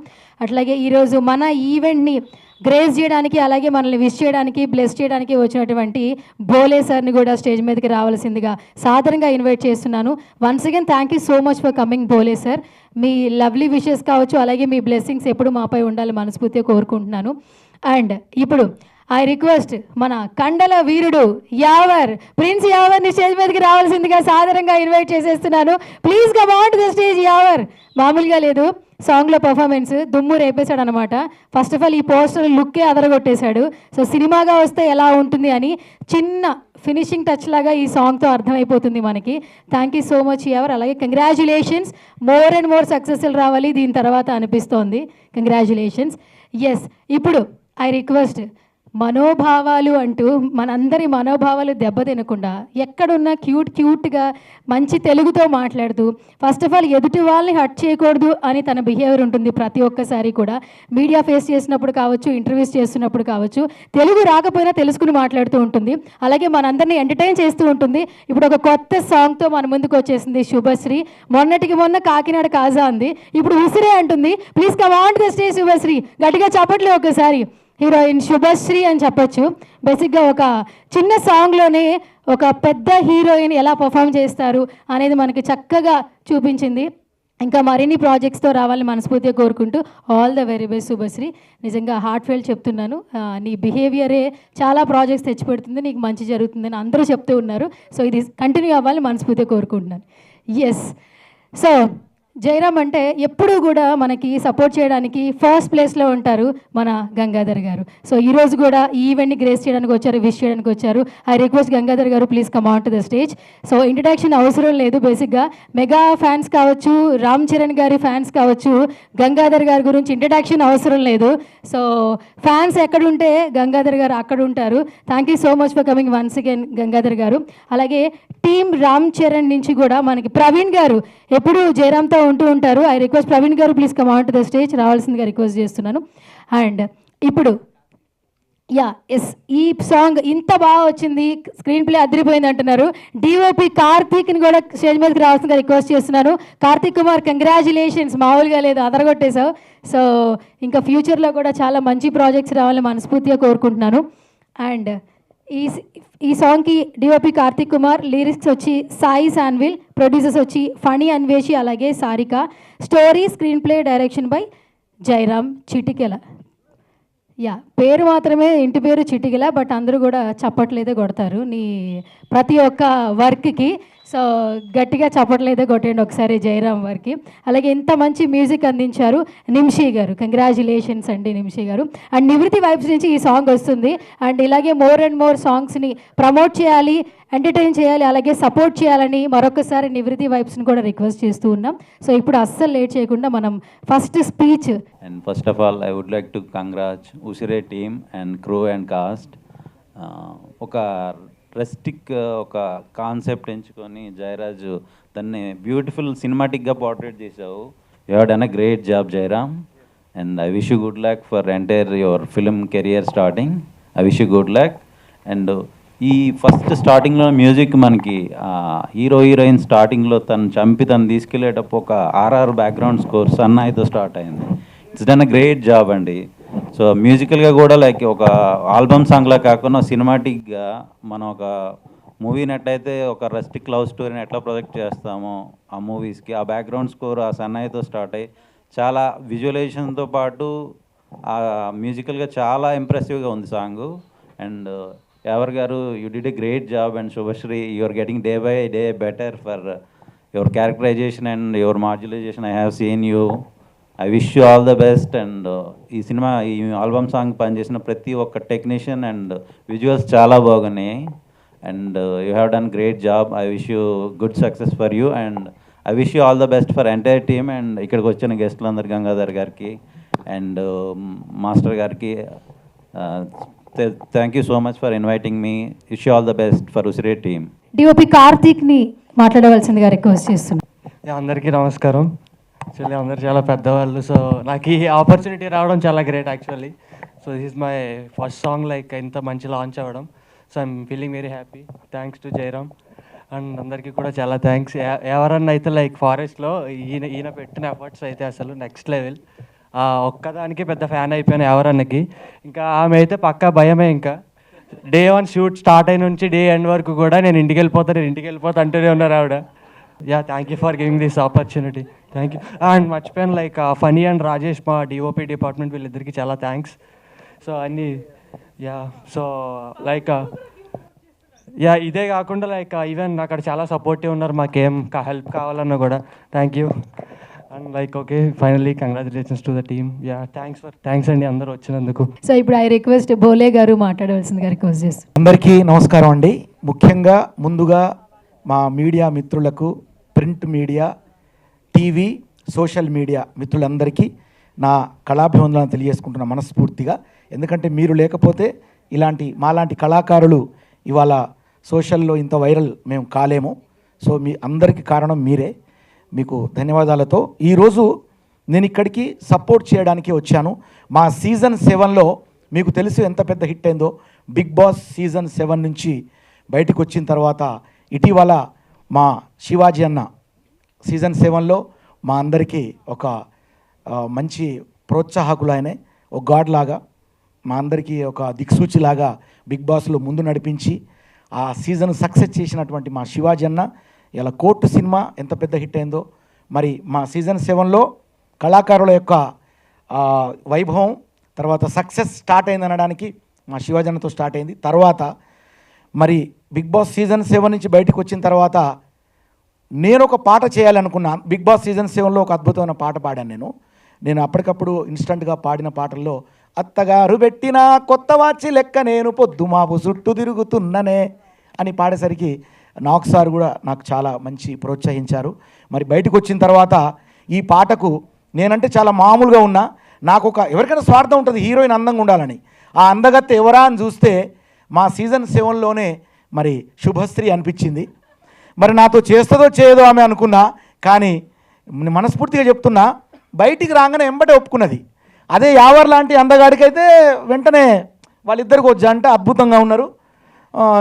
అట్లాగే ఈరోజు మన ఈవెంట్ని గ్రేస్ చేయడానికి, అలాగే మనల్ని విష్ చేయడానికి, బ్లెస్ చేయడానికి వచ్చినటువంటి బోలే సార్ని కూడా స్టేజ్ మీదకి రావాల్సిందిగా సాధారణంగా ఇన్వైట్ చేస్తున్నాను. Once again thank you so much for coming Bole sir. మీ లవ్లీ విషెస్ కావచ్చు, అలాగే మీ బ్లెస్సింగ్స్ ఎప్పుడు మాపై ఉండాలి మనస్ఫూర్తిగా కోరుకుంటున్నాను. అండ్ ఇప్పుడు ఐ రిక్వెస్ట్ మన కండల వీరుడు యావర్ ప్రిన్స్ యావర్ని స్టేజ్ మీదకి రావాల్సిందిగా సాధారణంగా ఇన్వైట్ చేసేస్తున్నాను. Please come on to the stage. Yawar మామూలుగా లేదు, సాంగ్లో పర్ఫార్మెన్స్ దుమ్ము రేపేశాడు అనమాట. ఫస్ట్ ఆఫ్ ఆల్ ఈ పోస్టర్ లుక్కే అదరగొట్టేశాడు. సో సినిమాగా వస్తే ఎలా ఉంటుంది అని చిన్న ఫినిషింగ్ టచ్ లాగా ఈ సాంగ్తో అర్థమైపోతుంది మనకి. Thank you so much Yawar. అలాగే congratulations, more and more successful రావాలి దీని తర్వాత అనిపిస్తోంది. కంగ్రాచులేషన్స్. ఎస్, ఇప్పుడు ఐ రిక్వెస్ట్ మనోభావాలు అంటూ మనందరి మనోభావాలు దెబ్బతినకుండా ఎక్కడున్నా క్యూట్గా మంచి తెలుగుతో మాట్లాడుతూ, ఫస్ట్ ఆఫ్ ఆల్ ఎదుటి వాళ్ళని హర్ట్ చేయకూడదు అని తన బిహేవియర్ ఉంటుంది ప్రతి ఒక్కసారి కూడా. మీడియా ఫేస్ చేసినప్పుడు కావచ్చు, ఇంటర్వ్యూస్ చేస్తున్నప్పుడు కావచ్చు, తెలుగు రాకపోయినా తెలుసుకుని మాట్లాడుతూ ఉంటుంది. అలాగే మనందరినీ ఎంటర్టైన్ చేస్తూ ఉంటుంది. ఇప్పుడు ఒక కొత్త సాంగ్తో మన ముందుకు వచ్చేసింది శుభశ్రీ. మొన్నటికి మొన్న కాకినాడ కాజా అంది, ఇప్పుడు ఉసిరే అంటుంది. Please come on to the stage Subhashree. గట్టిగా చెప్పట్లే ఒకసారి. హీరోయిన్ శుభశ్రీ అని చెప్పొచ్చు. బేసిక్గా ఒక చిన్న సాంగ్లోనే ఒక పెద్ద హీరోయిన్ ఎలా పర్ఫామ్ చేస్తారు అనేది మనకి చక్కగా చూపించింది. ఇంకా మరిన్ని ప్రాజెక్ట్స్తో రావాలని మనస్ఫూర్తిగా కోరుకుంటూ all the very best Subhashree. నిజంగా హార్ట్ ఫెయిల్ చెప్తున్నాను, నీ బిహేవియరే చాలా ప్రాజెక్ట్స్ తెచ్చిపెడుతుంది, నీకు మంచి జరుగుతుందని అందరూ చెప్తూ ఉన్నారు. సో ఇది కంటిన్యూ అవ్వాలని మనస్ఫూర్తిగా కోరుకుంటున్నాను. ఎస్, సో జయరామ్ అంటే ఎప్పుడూ కూడా మనకి సపోర్ట్ చేయడానికి ఫస్ట్ ప్లేస్లో ఉంటారు మన గంగాధర్ గారు. సో ఈరోజు కూడా ఈ ఈవెంట్ని గ్రేస్ చేయడానికి వచ్చారు, విష్ చేయడానికి వచ్చారు. ఐ రిక్వెస్ట్ గంగాధర్ గారు please come on to the stage. So introduction అవసరం లేదు, బేసిక్గా మెగా ఫ్యాన్స్ కావచ్చు, రామ్ చరణ్ గారి ఫ్యాన్స్ కావచ్చు, గంగాధర్ గారి గురించి ఇంట్రడక్షన్ అవసరం లేదు. సో ఫ్యాన్స్ ఎక్కడుంటే గంగాధర్ గారు అక్కడ ఉంటారు. Thank you so much for coming once again Gangadhar గారు. అలాగే టీమ్ రామ్ చరణ్ నుంచి కూడా మనకి ప్రవీణ్ గారు ఎప్పుడు జయరామ్తో ఉంటూ ఉంటారు. ఐ రిక్వెస్ట్ ప్రవీణ్ గారు please come on to the stage రావాల్సిందిగా రిక్వెస్ట్ చేస్తున్నాను. అండ్ ఇప్పుడు యా ఎస్, ఈ సాంగ్ ఇంత బాగా వచ్చింది, స్క్రీన్ ప్లే అదిరిపోయింది అంటున్నారు. డిఓపి కార్తీక్ని కూడా స్టేజ్ మీదకి రావాల్సిందిగా రిక్వెస్ట్ చేస్తున్నాను. కార్తీక్ కుమార్, కంగ్రాచులేషన్స్, మామూలుగా లేదు, అదరగొట్టేశావు. సో ఇంకా ఫ్యూచర్లో కూడా చాలా మంచి ప్రాజెక్ట్స్ రావాలని మనస్ఫూర్తిగా కోరుకుంటున్నాను. అండ్ ఈ సాంగ్కి డిఓపి కార్తీక్ కుమార్, లిరిక్స్ వచ్చి సాయి శాన్విల్, ప్రొడ్యూసర్స్ వచ్చి ఫణి అన్వేషి అలాగే Sarika, story screenplay direction by Jairam Chitikela. Yeah, పేరు మాత్రమే ఇంటి పేరు చిటికెల, బట్ అందరూ కూడా చప్పట్లయితే కొడతారు నీ ప్రతి ఒక్క వర్క్కి. సో గట్టిగా చప్పట్లయితే కొట్టండి ఒకసారి జయరామ్ వర్క్కి. అలాగే ఇంత మంచి మ్యూజిక్ అందించారు నిమిషి గారు, కంగ్రాచులేషన్స్ అండి నిమిషి గారు. అండ్ నివృత్తి వైబ్స్ నుంచి ఈ సాంగ్ వస్తుంది. అండ్ ఇలాగే మోర్ అండ్ మోర్ సాంగ్స్ని ప్రమోట్ చేయాలి, ఎంటర్టైన్ చేయాలి, అలాగే సపోర్ట్ చేయాలని మరొకసారి నివృత్తి వైబ్స్ని కూడా రిక్వెస్ట్ చేస్తూ ఉన్నాం. సో ఇప్పుడు అస్సలు లేట్ చేయకుండా మనం first speech. And first of all, I would like to congratulate Usire team and crew and cast. ఒక రెస్టిక్ ఒక కాన్సెప్ట్ ఎంచుకొని జయరాజు దాన్ని బ్యూటిఫుల్ సినిమాటిక్గా పోర్ట్రేట్ చేసావు. You have done a great job Jayaram, and I wish you good luck for entire your film career starting. I wish you good luck. And ఈ first స్టార్టింగ్లో music మనకి heroine స్టార్టింగ్లో తను తీసుకెళ్ళేటప్పుడు ఒక ఆర్ఆర్ బ్యాక్గ్రౌండ్ స్కోర్ సన్నాయితో స్టార్ట్ అయింది. It's done a great job అండి. So మ్యూజికల్గా కూడా like ఒక ఆల్బమ్ సాంగ్లా కాకుండా సినిమాటిక్గా మనం ఒక మూవీ నట్టయితే ఒక రెస్టిక్ లవ్ స్టోరీని ఎట్లా ప్రొజెక్ట్ చేస్తామో ఆ మూవీస్కి ఆ బ్యాక్గ్రౌండ్ స్కోర్ ఆ సన్నాయితో స్టార్ట్ అయ్యి చాలా విజువలైజేషన్తో పాటు ఆ మ్యూజికల్గా చాలా ఇంప్రెసివ్గా ఉంది song. And Yawar garu, you did a great job. And Shubhashree, you are getting day by day better for your characterisation and your modulisation. I have seen you. I wish you all the best. And ఈ album song పనిచేసిన ప్రతి ఒక్క technician and visuals చాలా బాగున్నాయి. And you have done great job. I wish you good success for you. And I wish you all the best for entire team. And ఇక్కడికి వచ్చిన గెస్టులందరూ గంగాధర్ గారికి అండ్ మాస్టర్ గారికి thank you so much for inviting me. Wish you all the best for Usire team. DOP కార్తీక్ని మాట్లాడవలసిందిగా request చేస్తున్నాను. అందరికీ నమస్కారం. యాక్చువల్లీ అందరు చాలా పెద్దవాళ్ళు. సో నాకు ఈ ఆపర్చునిటీ రావడం చాలా great actually. So this is my first song, like ఇంత మంచి లాంచ్ అవ్వడం. So I'm feeling very happy. Thanks to Jayaram and అందరికీ కూడా చాలా థ్యాంక్స్. ఎవరన్నా అయితే లైక్ ఫారెస్ట్లో ఈయన పెట్టిన ఎఫర్ట్స్ అయితే అసలు నెక్స్ట్ లెవెల్. ఒక్కదానికి పెద్ద ఫ్యాన్ అయిపోయాను ఎవరన్నకి. ఇంకా ఆమె అయితే పక్కా భయమే. ఇంకా డే 1 షూట్ స్టార్ట్ అయిన నుంచి డే ఎండ్ వరకు కూడా నేను ఇంటికి వెళ్ళిపోతా అంటూనే ఉన్నారు ఆవిడ. Yeah, thank you for giving this opportunity. Thank you. And మర్చిపోయాను, లైక్ ఫనీ అండ్ రాజేష్, మా డిఓపి డిపార్ట్మెంట్, వీళ్ళిద్దరికీ చాలా థ్యాంక్స్. సో అన్నీ యా. సో లైక్ యా, ఇదే కాకుండా లైక్ ఈవెన్ అక్కడ చాలా సపోర్టివ్ ఉన్నారు, మాకేం హెల్ప్ కావాలన్నా కూడా. Thank you. And like okay, finally congratulations to the team. Yeah, thanks అండి అందరూ వచ్చినందుకు. సో ఇప్పుడు ఐ రిక్వెస్ట్ బోలే గారు మాట్లాడవలసిందిగా రిక్వెస్ట్ చేస్తాను. అందరికీ నమస్కారం అండి. ముఖ్యంగా ముందుగా మా మీడియా మిత్రులకు, print media, TV, social media మిత్రులందరికీ నా కళాభివందనలు తెలియజేసుకుంటున్న మనస్ఫూర్తిగా. ఎందుకంటే మీరు లేకపోతే మాలాంటి కళాకారులు ఇవాళ సోషల్లో ఇంత వైరల్ మేము కాలేము. సో మీ అందరికీ కారణం మీరే. మీకు ధన్యవాదాలతో ఈరోజు నేను ఇక్కడికి సపోర్ట్ చేయడానికి వచ్చాను. మా సీజన్ 7లో మీకు తెలుసు ఎంత పెద్ద హిట్ అయిందో. బిగ్ బాస్ సీజన్ 7 నుంచి బయటకు వచ్చిన తర్వాత ఇటీవల మా శివాజీ అన్న సీజన్ 7లో మా అందరికీ ఒక మంచి ప్రోత్సాహకులు, ఆయనే ఒక గాడ్ లాగా మా అందరికీ ఒక దిక్సూచిలాగా బిగ్ బాస్లో ముందు నడిపించి ఆ సీజన్ సక్సెస్ చేసినటువంటి మా శివాజీ అన్న ఇలా కోర్టు సినిమా ఎంత పెద్ద హిట్ అయిందో. మరి మా సీజన్ 7లో కళాకారుల యొక్క వైభవం తర్వాత సక్సెస్ స్టార్ట్ అయింది అనడానికి మా శివాజీ అన్నతో స్టార్ట్ అయింది. తర్వాత మరి బిగ్ బాస్ సీజన్ 7 నుంచి బయటకు వచ్చిన తర్వాత నేను ఒక పాట చేయాలనుకున్నాను. బిగ్ బాస్ సీజన్ 7లో ఒక అద్భుతమైన పాట పాడాను నేను అప్పటికప్పుడు ఇన్స్టంట్గా పాడిన పాటల్లో అత్తగారు పెట్టిన కొత్త వాచి లెక్క నేను పొద్దుమాపు చుట్టూ తిరుగుతున్ననే అని పాడేసరికి నాగ్ సార్ కూడా నాకు చాలా మంచి ప్రోత్సహించారు. మరి బయటకు వచ్చిన తర్వాత ఈ పాటకు నేనంటే చాలా మామూలుగా ఉన్నా. నాకు ఎవరికైనా స్వార్థం ఉంటుంది హీరోయిన్ అందంగా ఉండాలని. ఆ అందగత్తె ఎవరా అని చూస్తే మా సీజన్ 7లోనే మరి శుభశ్రీ అనిపించింది. మరి నాతో చేస్తుందో చేయదో ఆమె అనుకున్నా, కానీ మనస్ఫూర్తిగా చెప్తున్నా బయటికి రాగానే ఎంబటే ఒప్పుకున్నది. అదే యావర్ లాంటి అందగాడికైతే వెంటనే వాళ్ళిద్దరికి ఒక జంట అద్భుతంగా ఉన్నారు.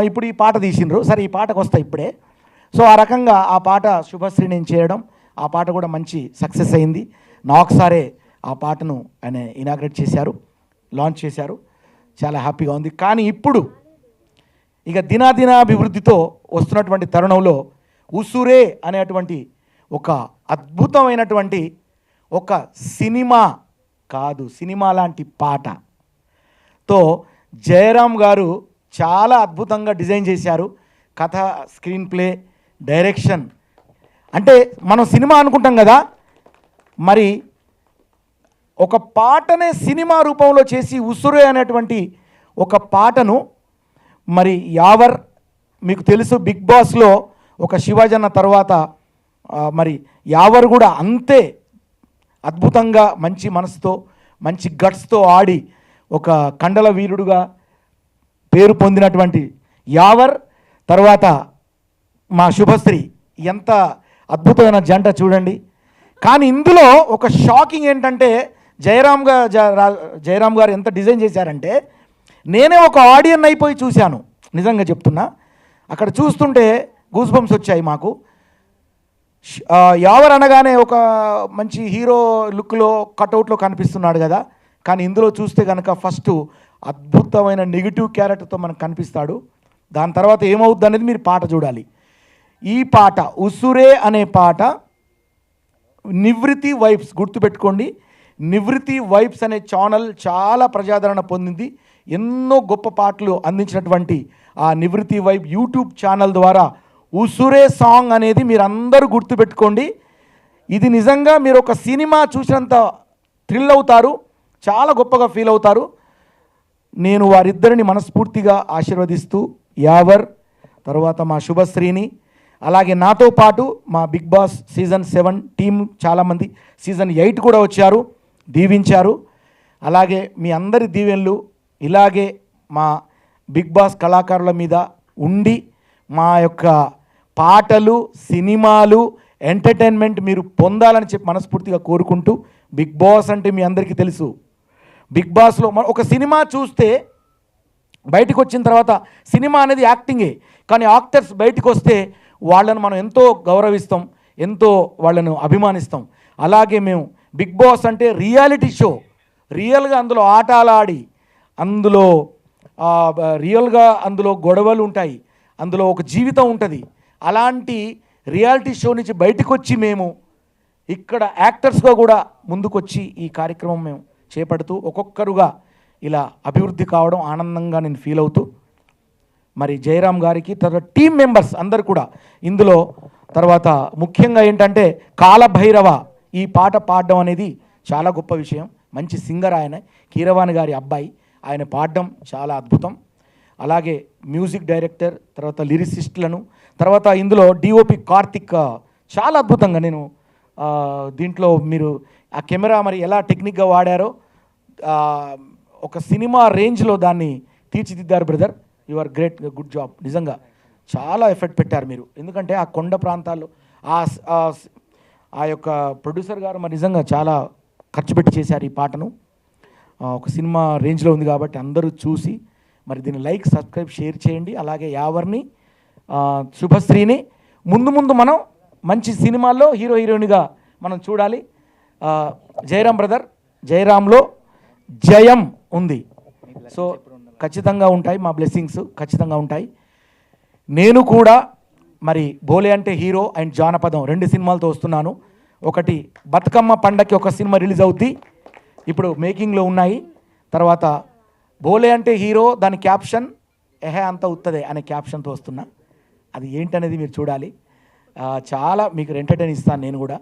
ఇప్పుడు ఈ పాట తీసిండ్రు. సరే, ఈ పాటకు వస్తాయి ఇప్పుడే. సో ఆ రకంగా ఆ పాట శుభశ్రీ నేను చేయడం, ఆ పాట కూడా మంచి సక్సెస్ అయింది. నా ఒకసారే ఆ పాటను ఆయన ఇనాగ్రేట్ చేశారు, లాంచ్ చేశారు. చాలా హ్యాపీగా ఉంది. కానీ ఇప్పుడు ఇక దినాభివృద్ధితో వస్తున్నటువంటి తరుణంలో ఉసురే అనేటువంటి ఒక అద్భుతమైనటువంటి ఒక సినిమా కాదు, సినిమా లాంటి పాటతో జయరామ్ గారు చాలా అద్భుతంగా డిజైన్ చేశారు. కథ, స్క్రీన్ ప్లే, డైరెక్షన్. అంటే మనం సినిమా అనుకుంటాం కదా, మరి ఒక పాటనే సినిమా రూపంలో చేసి ఉసురే అనేటువంటి ఒక పాటను మరి యావర్, మీకు తెలుసు బిగ్ బాస్లో ఒక శివాజన్న తర్వాత మరి యావర్ కూడా అంతే అద్భుతంగా మంచి మనసుతో మంచి గట్స్తో ఆడి ఒక కండల వీరుడుగా పేరు పొందినటువంటి యావర్ తర్వాత మా శుభశ్రీ ఎంత అద్భుతమైన జంట చూడండి. కానీ ఇందులో ఒక షాకింగ్ ఏంటంటే జయరామ్ గారు ఎంత డిజైన్ చేశారంటే, నేనే ఒక ఆడియన్ అయిపోయి చూశాను, నిజంగా చెప్తున్నా. అక్కడ చూస్తుంటే గూస్ బంప్స్ వచ్చాయి మాకు. యావర్ అనగానే ఒక మంచి హీరో లుక్లో కటౌట్లో కనిపిస్తున్నాడు కదా, కానీ ఇందులో చూస్తే కనుక ఫస్ట్ అద్భుతమైన నెగిటివ్ క్యారెక్టర్తో మనకు కనిపిస్తాడు. దాని తర్వాత ఏమవుద్ది అనేది మీరు పాట చూడాలి. ఈ పాట ఉసురే అనే పాట నివృత్తి వైబ్స్, గుర్తుపెట్టుకోండి. నివృత్తి వైబ్స్ అనే ఛానల్ చాలా ప్రజాదరణ పొందింది. ఎన్నో గొప్ప పాటలు అందించినటువంటి ఆ నివృత్తి వైబ్ యూట్యూబ్ ఛానల్ ద్వారా ఉసురే సాంగ్ అనేది మీరు అందరూ గుర్తుపెట్టుకోండి. ఇది నిజంగా మీరు ఒక సినిమా చూసినంత థ్రిల్ అవుతారు, చాలా గొప్పగా ఫీల్ అవుతారు. నేను వారిద్దరిని మనస్ఫూర్తిగా ఆశీర్వదిస్తూ యావర్ తర్వాత మా శుభశ్రీని, అలాగే నాతో పాటు మా బిగ్ బాస్ సీజన్ 7 టీం చాలామంది సీజన్ 8 కూడా వచ్చారు, దీవించారు. అలాగే మీ అందరి దీవెనలు ఇలాగే మా బిగ్ బాస్ కళాకారుల మీద ఉండి మా యొక్క పాటలు, సినిమాలు, ఎంటర్టైన్మెంట్ మీరు పొందాలని చెప్పి మనస్ఫూర్తిగా కోరుకుంటూ, బిగ్ బాస్ అంటే మీ అందరికీ తెలుసు. బిగ్ బాస్లో ఒక సినిమా చూస్తే బయటకు వచ్చిన తర్వాత సినిమా అనేది యాక్టింగే, కానీ యాక్టర్స్ బయటకు వస్తే వాళ్ళను మనం ఎంతో గౌరవిస్తాం, ఎంతో వాళ్ళను అభిమానిస్తాం. అలాగే మేము బిగ్ బాస్ అంటే రియాలిటీ షో, రియల్గా అందులో ఆటలాడి, అందులో రియల్గా అందులో గొడవలు ఉంటాయి, అందులో ఒక జీవితం ఉంటుంది. అలాంటి రియాలిటీ షో నుంచి బయటకు వచ్చి మేము ఇక్కడ యాక్టర్స్గా కూడా ముందుకొచ్చి ఈ కార్యక్రమం మేము చేపడుతూ ఒక్కొక్కరుగా ఇలా అభివృద్ధి కావడం ఆనందంగా నేను ఫీల్ అవుతూ, మరి జయరామ్ గారికి తర్వాత టీం మెంబర్స్ అందరు కూడా ఇందులో, తర్వాత ముఖ్యంగా ఏంటంటే కాలభైరవ ఈ పాట పాడడం అనేది చాలా గొప్ప విషయం. మంచి సింగర్ ఆయన, కీరవాణి గారి అబ్బాయి, ఆయన పాడడం చాలా అద్భుతం. అలాగే మ్యూజిక్ డైరెక్టర్, తర్వాత లిరిసిస్టులను, తర్వాత ఇందులో డిఓపి కార్తిక్ చాలా అద్భుతంగా, నేను దీంట్లో మీరు ఆ కెమెరా మరి ఎలా టెక్నిక్గా వాడారో ఒక సినిమా రేంజ్లో దాన్ని తీర్చిదిద్దారు brother. You are great, good job. నిజంగా చాలా ఎఫర్ట్ పెట్టారు మీరు, ఎందుకంటే ఆ కొండ ప్రాంతాల్లో ఆ యొక్క ప్రొడ్యూసర్ గారు మరి నిజంగా చాలా ఖర్చు పెట్టి చేశారు ఈ పాటను. ఒక సినిమా రేంజ్లో ఉంది కాబట్టి అందరూ చూసి మరి దీన్ని లైక్, సబ్స్క్రైబ్, షేర్ చేయండి. అలాగే యావర్ని, శుభశ్రీని ముందు మనం మంచి సినిమాల్లో హీరో హీరోయిన్గా మనం చూడాలి. జయరామ్ బ్రదర్, జయరామ్లో జయం ఉంది. సో ఖచ్చితంగా ఉంటాయి, మా బ్లెస్సింగ్స్ ఖచ్చితంగా ఉంటాయి. నేను కూడా మరి భోలే అంటే హీరో అండ్ జానపదం 2 సినిమాలతో వస్తున్నాను. ఒకటి బతుకమ్మ పండగకి ఒక సినిమా రిలీజ్ అవుద్ది, ఇప్పుడు మేకింగ్లో ఉన్నాయి. తర్వాత భోలే అంటే హీరో, దాని క్యాప్షన్ ఎహే అంత ఉత్తదే అనే క్యాప్షన్తో వస్తున్నా. అది ఏంటనేది మీరు చూడాలి. చాలా మీకు ఎంటర్టైన్ ఇస్తాను నేను కూడా.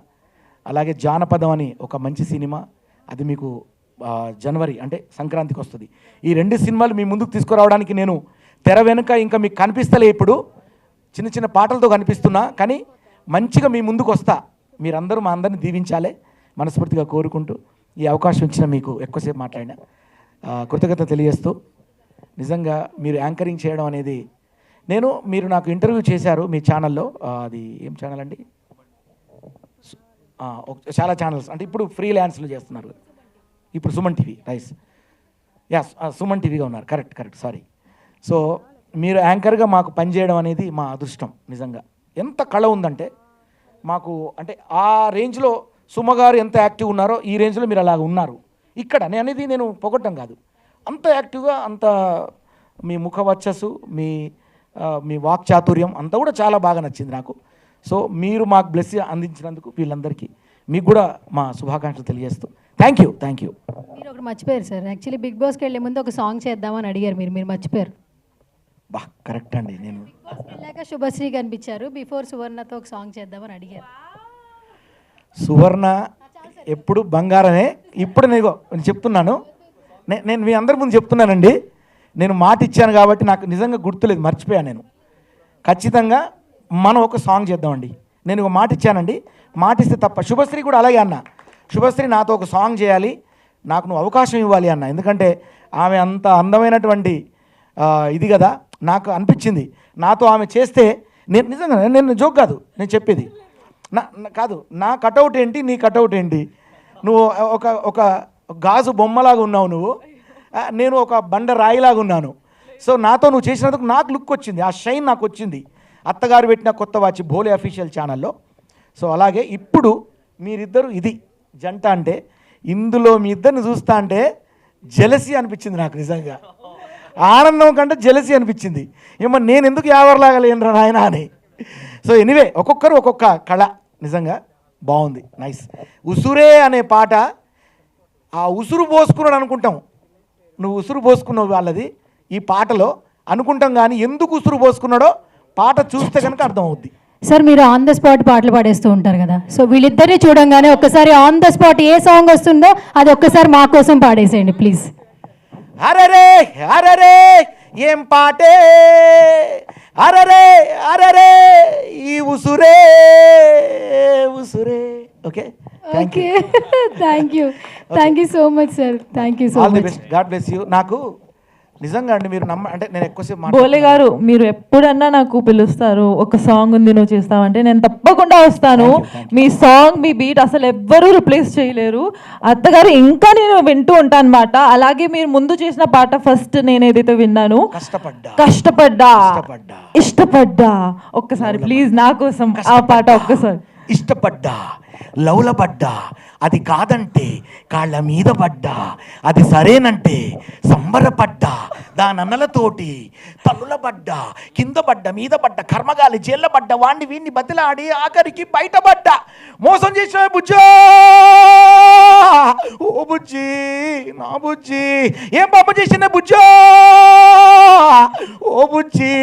అలాగే జానపదం అని ఒక మంచి సినిమా, అది మీకు జనవరి అంటే సంక్రాంతికి వస్తుంది. ఈ 2 సినిమాలు మీ ముందుకు తీసుకురావడానికి నేను తెర వెనుక ఇంకా మీకు కనిపిస్తలే, ఇప్పుడు చిన్న చిన్న పాటలతో కనిపిస్తున్నా, కానీ మంచిగా మీ ముందుకు వస్తా. మీరందరూ మా అందరిని దీవించాలే మనస్ఫూర్తిగా కోరుకుంటూ, ఈ అవకాశం ఇచ్చిన మీకు ఎక్కువసేపు మాట్లాడిన కృతజ్ఞత తెలియజేస్తూ, నిజంగా మీరు యాంకరింగ్ చేయడం అనేది మీరు నాకు ఇంటర్వ్యూ చేశారు మీ ఛానల్లో, అది ఏం ఛానల్ అండి, చాలా ఛానల్స్ అంటే ఇప్పుడు ఫ్రీలాన్స్లో చేస్తున్నారు, ఇప్పుడు సుమన్ టీవీ రైస్. యా సుమన్ టీవీగా ఉన్నారు, కరెక్ట్ సారీ. సో మీరు యాంకర్గా మాకు పనిచేయడం అనేది మా అదృష్టం. నిజంగా ఎంత కళ ఉందంటే మాకు, అంటే ఆ రేంజ్లో సుమ గారు ఎంత యాక్టివ్ ఉన్నారో ఈ రేంజ్లో మీరు అలాగ ఉన్నారు ఇక్కడ. నేను అనేది నేను పొగట్టం కాదు, అంత యాక్టివ్గా, అంత మీ ముఖ వచ్చస్సు, మీ వాక్చాతుర్యం అంతా కూడా చాలా బాగా నచ్చింది నాకు. సో మీరు మాకు బ్లెస్ అందించినందుకు వీళ్ళందరికీ మీకు కూడా మా శుభాకాంక్షలు తెలియజేస్తూ థ్యాంక్ యూ. మీరు ఒకటి మర్చిపోయారు సార్, యాక్చువల్లీ బిగ్ బాస్కి వెళ్ళే ముందు ఒక సాంగ్ చేద్దామని అడిగారు మీరు మర్చిపోయారు. బా కరెక్ట్ అండి. నేను వెళ్ళాక శుభశ్రీ కనిపించారు, బిఫోర్ సువర్ణతో ఒక సాంగ్ చేద్దామని అడిగారు. సువర్ణ ఎప్పుడు బంగారమే. ఇప్పుడు నేను చెప్తున్నాను, నేను మీ అందరి ముందు చెప్తున్నానండి, నేను మాట ఇచ్చాను కాబట్టి నాకు నిజంగా గుర్తులేదు, మర్చిపోయాను నేను. ఖచ్చితంగా మనం ఒక సాంగ్ చేద్దామండి. నేను ఒక మాట ఇచ్చానండి, మాట ఇస్తే తప్ప. శుభశ్రీ కూడా అలాగే అన్న, శుభశ్రీ నాతో ఒక సాంగ్ చేయాలి, నాకు నువ్వు అవకాశం ఇవ్వాలి అన్న. ఎందుకంటే ఆమె అంత అందమైనటువంటి ఇది కదా, నాకు అనిపించింది నాతో ఆమె చేస్తే నేను నిజంగా, నేను జోక్ కాదు నేను చెప్పేది, కాదు నా కటౌట్ ఏంటి నీ కటౌట్ ఏంటి, నువ్వు ఒక గాజు బొమ్మలాగా ఉన్నావు నువ్వు, నేను ఒక బండ రాయిలాగా ఉన్నాను. సో నాతో నువ్వు చేసినందుకు నాకు లుక్ వచ్చింది, ఆ షైన్ నాకు వచ్చింది. అత్తగారు పెట్టిన కొత్త వాచి భోలే అఫీషియల్ ఛానల్లో. సో అలాగే ఇప్పుడు మీరిద్దరు ఇది జంట అంటే, ఇందులో మీ ఇద్దరిని చూస్తా అంటే జెలసీ అనిపించింది నాకు, నిజంగా ఆనందం కంటే జెలసీ అనిపించింది. ఏమో నేను ఎందుకు యావర్లాగా లేనురా నాయన అని. సో ఎనీవే ఒక్కొక్కరు ఒక్కొక్క కళ, నిజంగా బాగుంది, నైస్. ఉసురే అనే పాట, ఆ ఉసురు పోసుకున్నాడు అనుకుంటాం, నువ్వు ఉసురు పోసుకున్నావు వాళ్ళది ఈ పాటలో అనుకుంటాం, కానీ ఎందుకు ఉసురు పోసుకున్నాడో పాట చూస్తే కనుక అర్థం అవుద్ది. సార్ మీరు ఆన్ ద స్పాట్ పాటలు పాడేస్తూ ఉంటారు కదా, సో వీళ్ళిద్దరిని చూడంగానే ఒక్కసారి on the spot A song వస్తుందో అది ఒక్కసారి మా కోసం పాడేసేయండి ప్లీజ్. అరరే అరరే ఏం పాటే, అరరే అరరే ఈ ఉసురే ఉసురే. Okay thank you so much sir, thank you so all the much. Best, God bless you. నాకు నిజంగా అండి మీరు అంటే నేను ఎక్కువసేపు బోలే గారు మీరు ఎప్పుడన్నా నాకు పిలుస్తారు, ఒక సాంగ్ ఉంది నువ్వు చేస్తావంటే నేను తప్పకుండా వస్తాను. మీ సాంగ్ మీ బీట్ అసలు ఎవ్వరూ రిప్లేస్ చేయలేరు. అత్తగారు ఇంకా నేను వింటూ ఉంటాను అనమాట. అలాగే మీరు ముందు చేసిన పాట ఫస్ట్ నేను ఏదైతే విన్నాను, కష్టపడ్డా ఇష్టపడ్డా, ఒక్కసారి ప్లీజ్ నా కోసం ఆ పాట ఒక్కసారి. ఇష్టపడ్డా లౌలపడ్డా, అది కాదంటే కాళ్ళ మీద పడ్డా, అది సరేనంటే సంబరపడ్డా, దానన్నలతోటి తల్లులపడ్డా, కింద పడ్డ మీద పడ్డ, కర్మగాలి జైళ్ళ పడ్డ, వాణ్ణి వీణ్ణి బతిలాడి ఆఖరికి బయటపడ్డా, మోసం చేసిన బుజ్జా ఓ బుజ్జి నా బుజ్జి, ఏం పాప చేసిన బుజ్జా ఓ బుజ్జి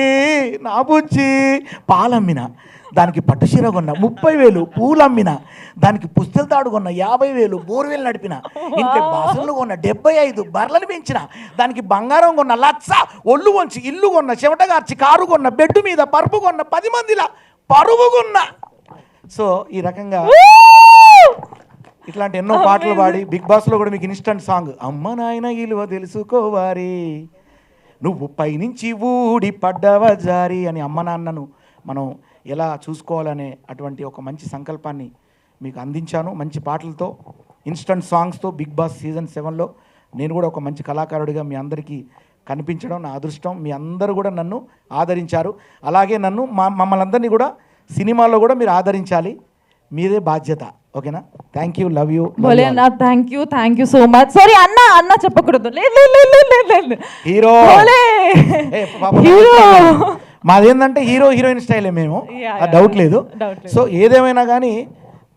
నా బుజ్జి, పాలమ్మిన దానికి పట్టుచీర కొన్న 30,000, పూలమ్మిన దానికి పుస్తల తాడు కొన్న 50,000, బోర్వేలు నడిపిన, ఇంట్లో బాసులు కొన్న 75, బర్రెలు పెంచిన దానికి బంగారం కొన్న 1,00,000, ఒళ్ళు వంచి ఇల్లు కొన్న, చెమటగార్చి కారు కొన్న, బెడ్ మీద పరుపు కొన్న, 10 మందిలా పరువు కొన్న. సో ఈ రకంగా ఇట్లాంటి ఎన్నో పాటలు పాడి బిగ్ బాస్లో కూడా మీకు ఇన్స్టంట్ సాంగ్ అమ్మ నాయన ఇలువ తెలుసుకోవారి, నువ్వు పైనుంచి ఊడి పడ్డవ జారి అని అమ్మ నాన్నను మనం ఎలా చూసుకోవాలనే అటువంటి ఒక మంచి సంకల్పాన్ని మీకు అందించాను. మంచి పాటలతో, ఇన్స్టంట్ సాంగ్స్తో బిగ్ బాస్ సీజన్ 7లో నేను కూడా ఒక మంచి కళాకారుడిగా మీ అందరికీ కనిపించడం నా అదృష్టం. మీ అందరూ కూడా నన్ను ఆదరించారు. అలాగే నన్ను మమ్మల్ని అందరినీ కూడా సినిమాలో కూడా మీరు ఆదరించాలి, మీదే బాధ్యత. ఓకేనా? Thank you, love you. Bhole అన్న thank you so much. Sorry అన్న చెప్పకూడదు, హీరో హీరో మాదేంటంటే హీరో హీరోయిన్ స్టైలే మేము, డౌట్ లేదు. సో ఏదేమైనా కానీ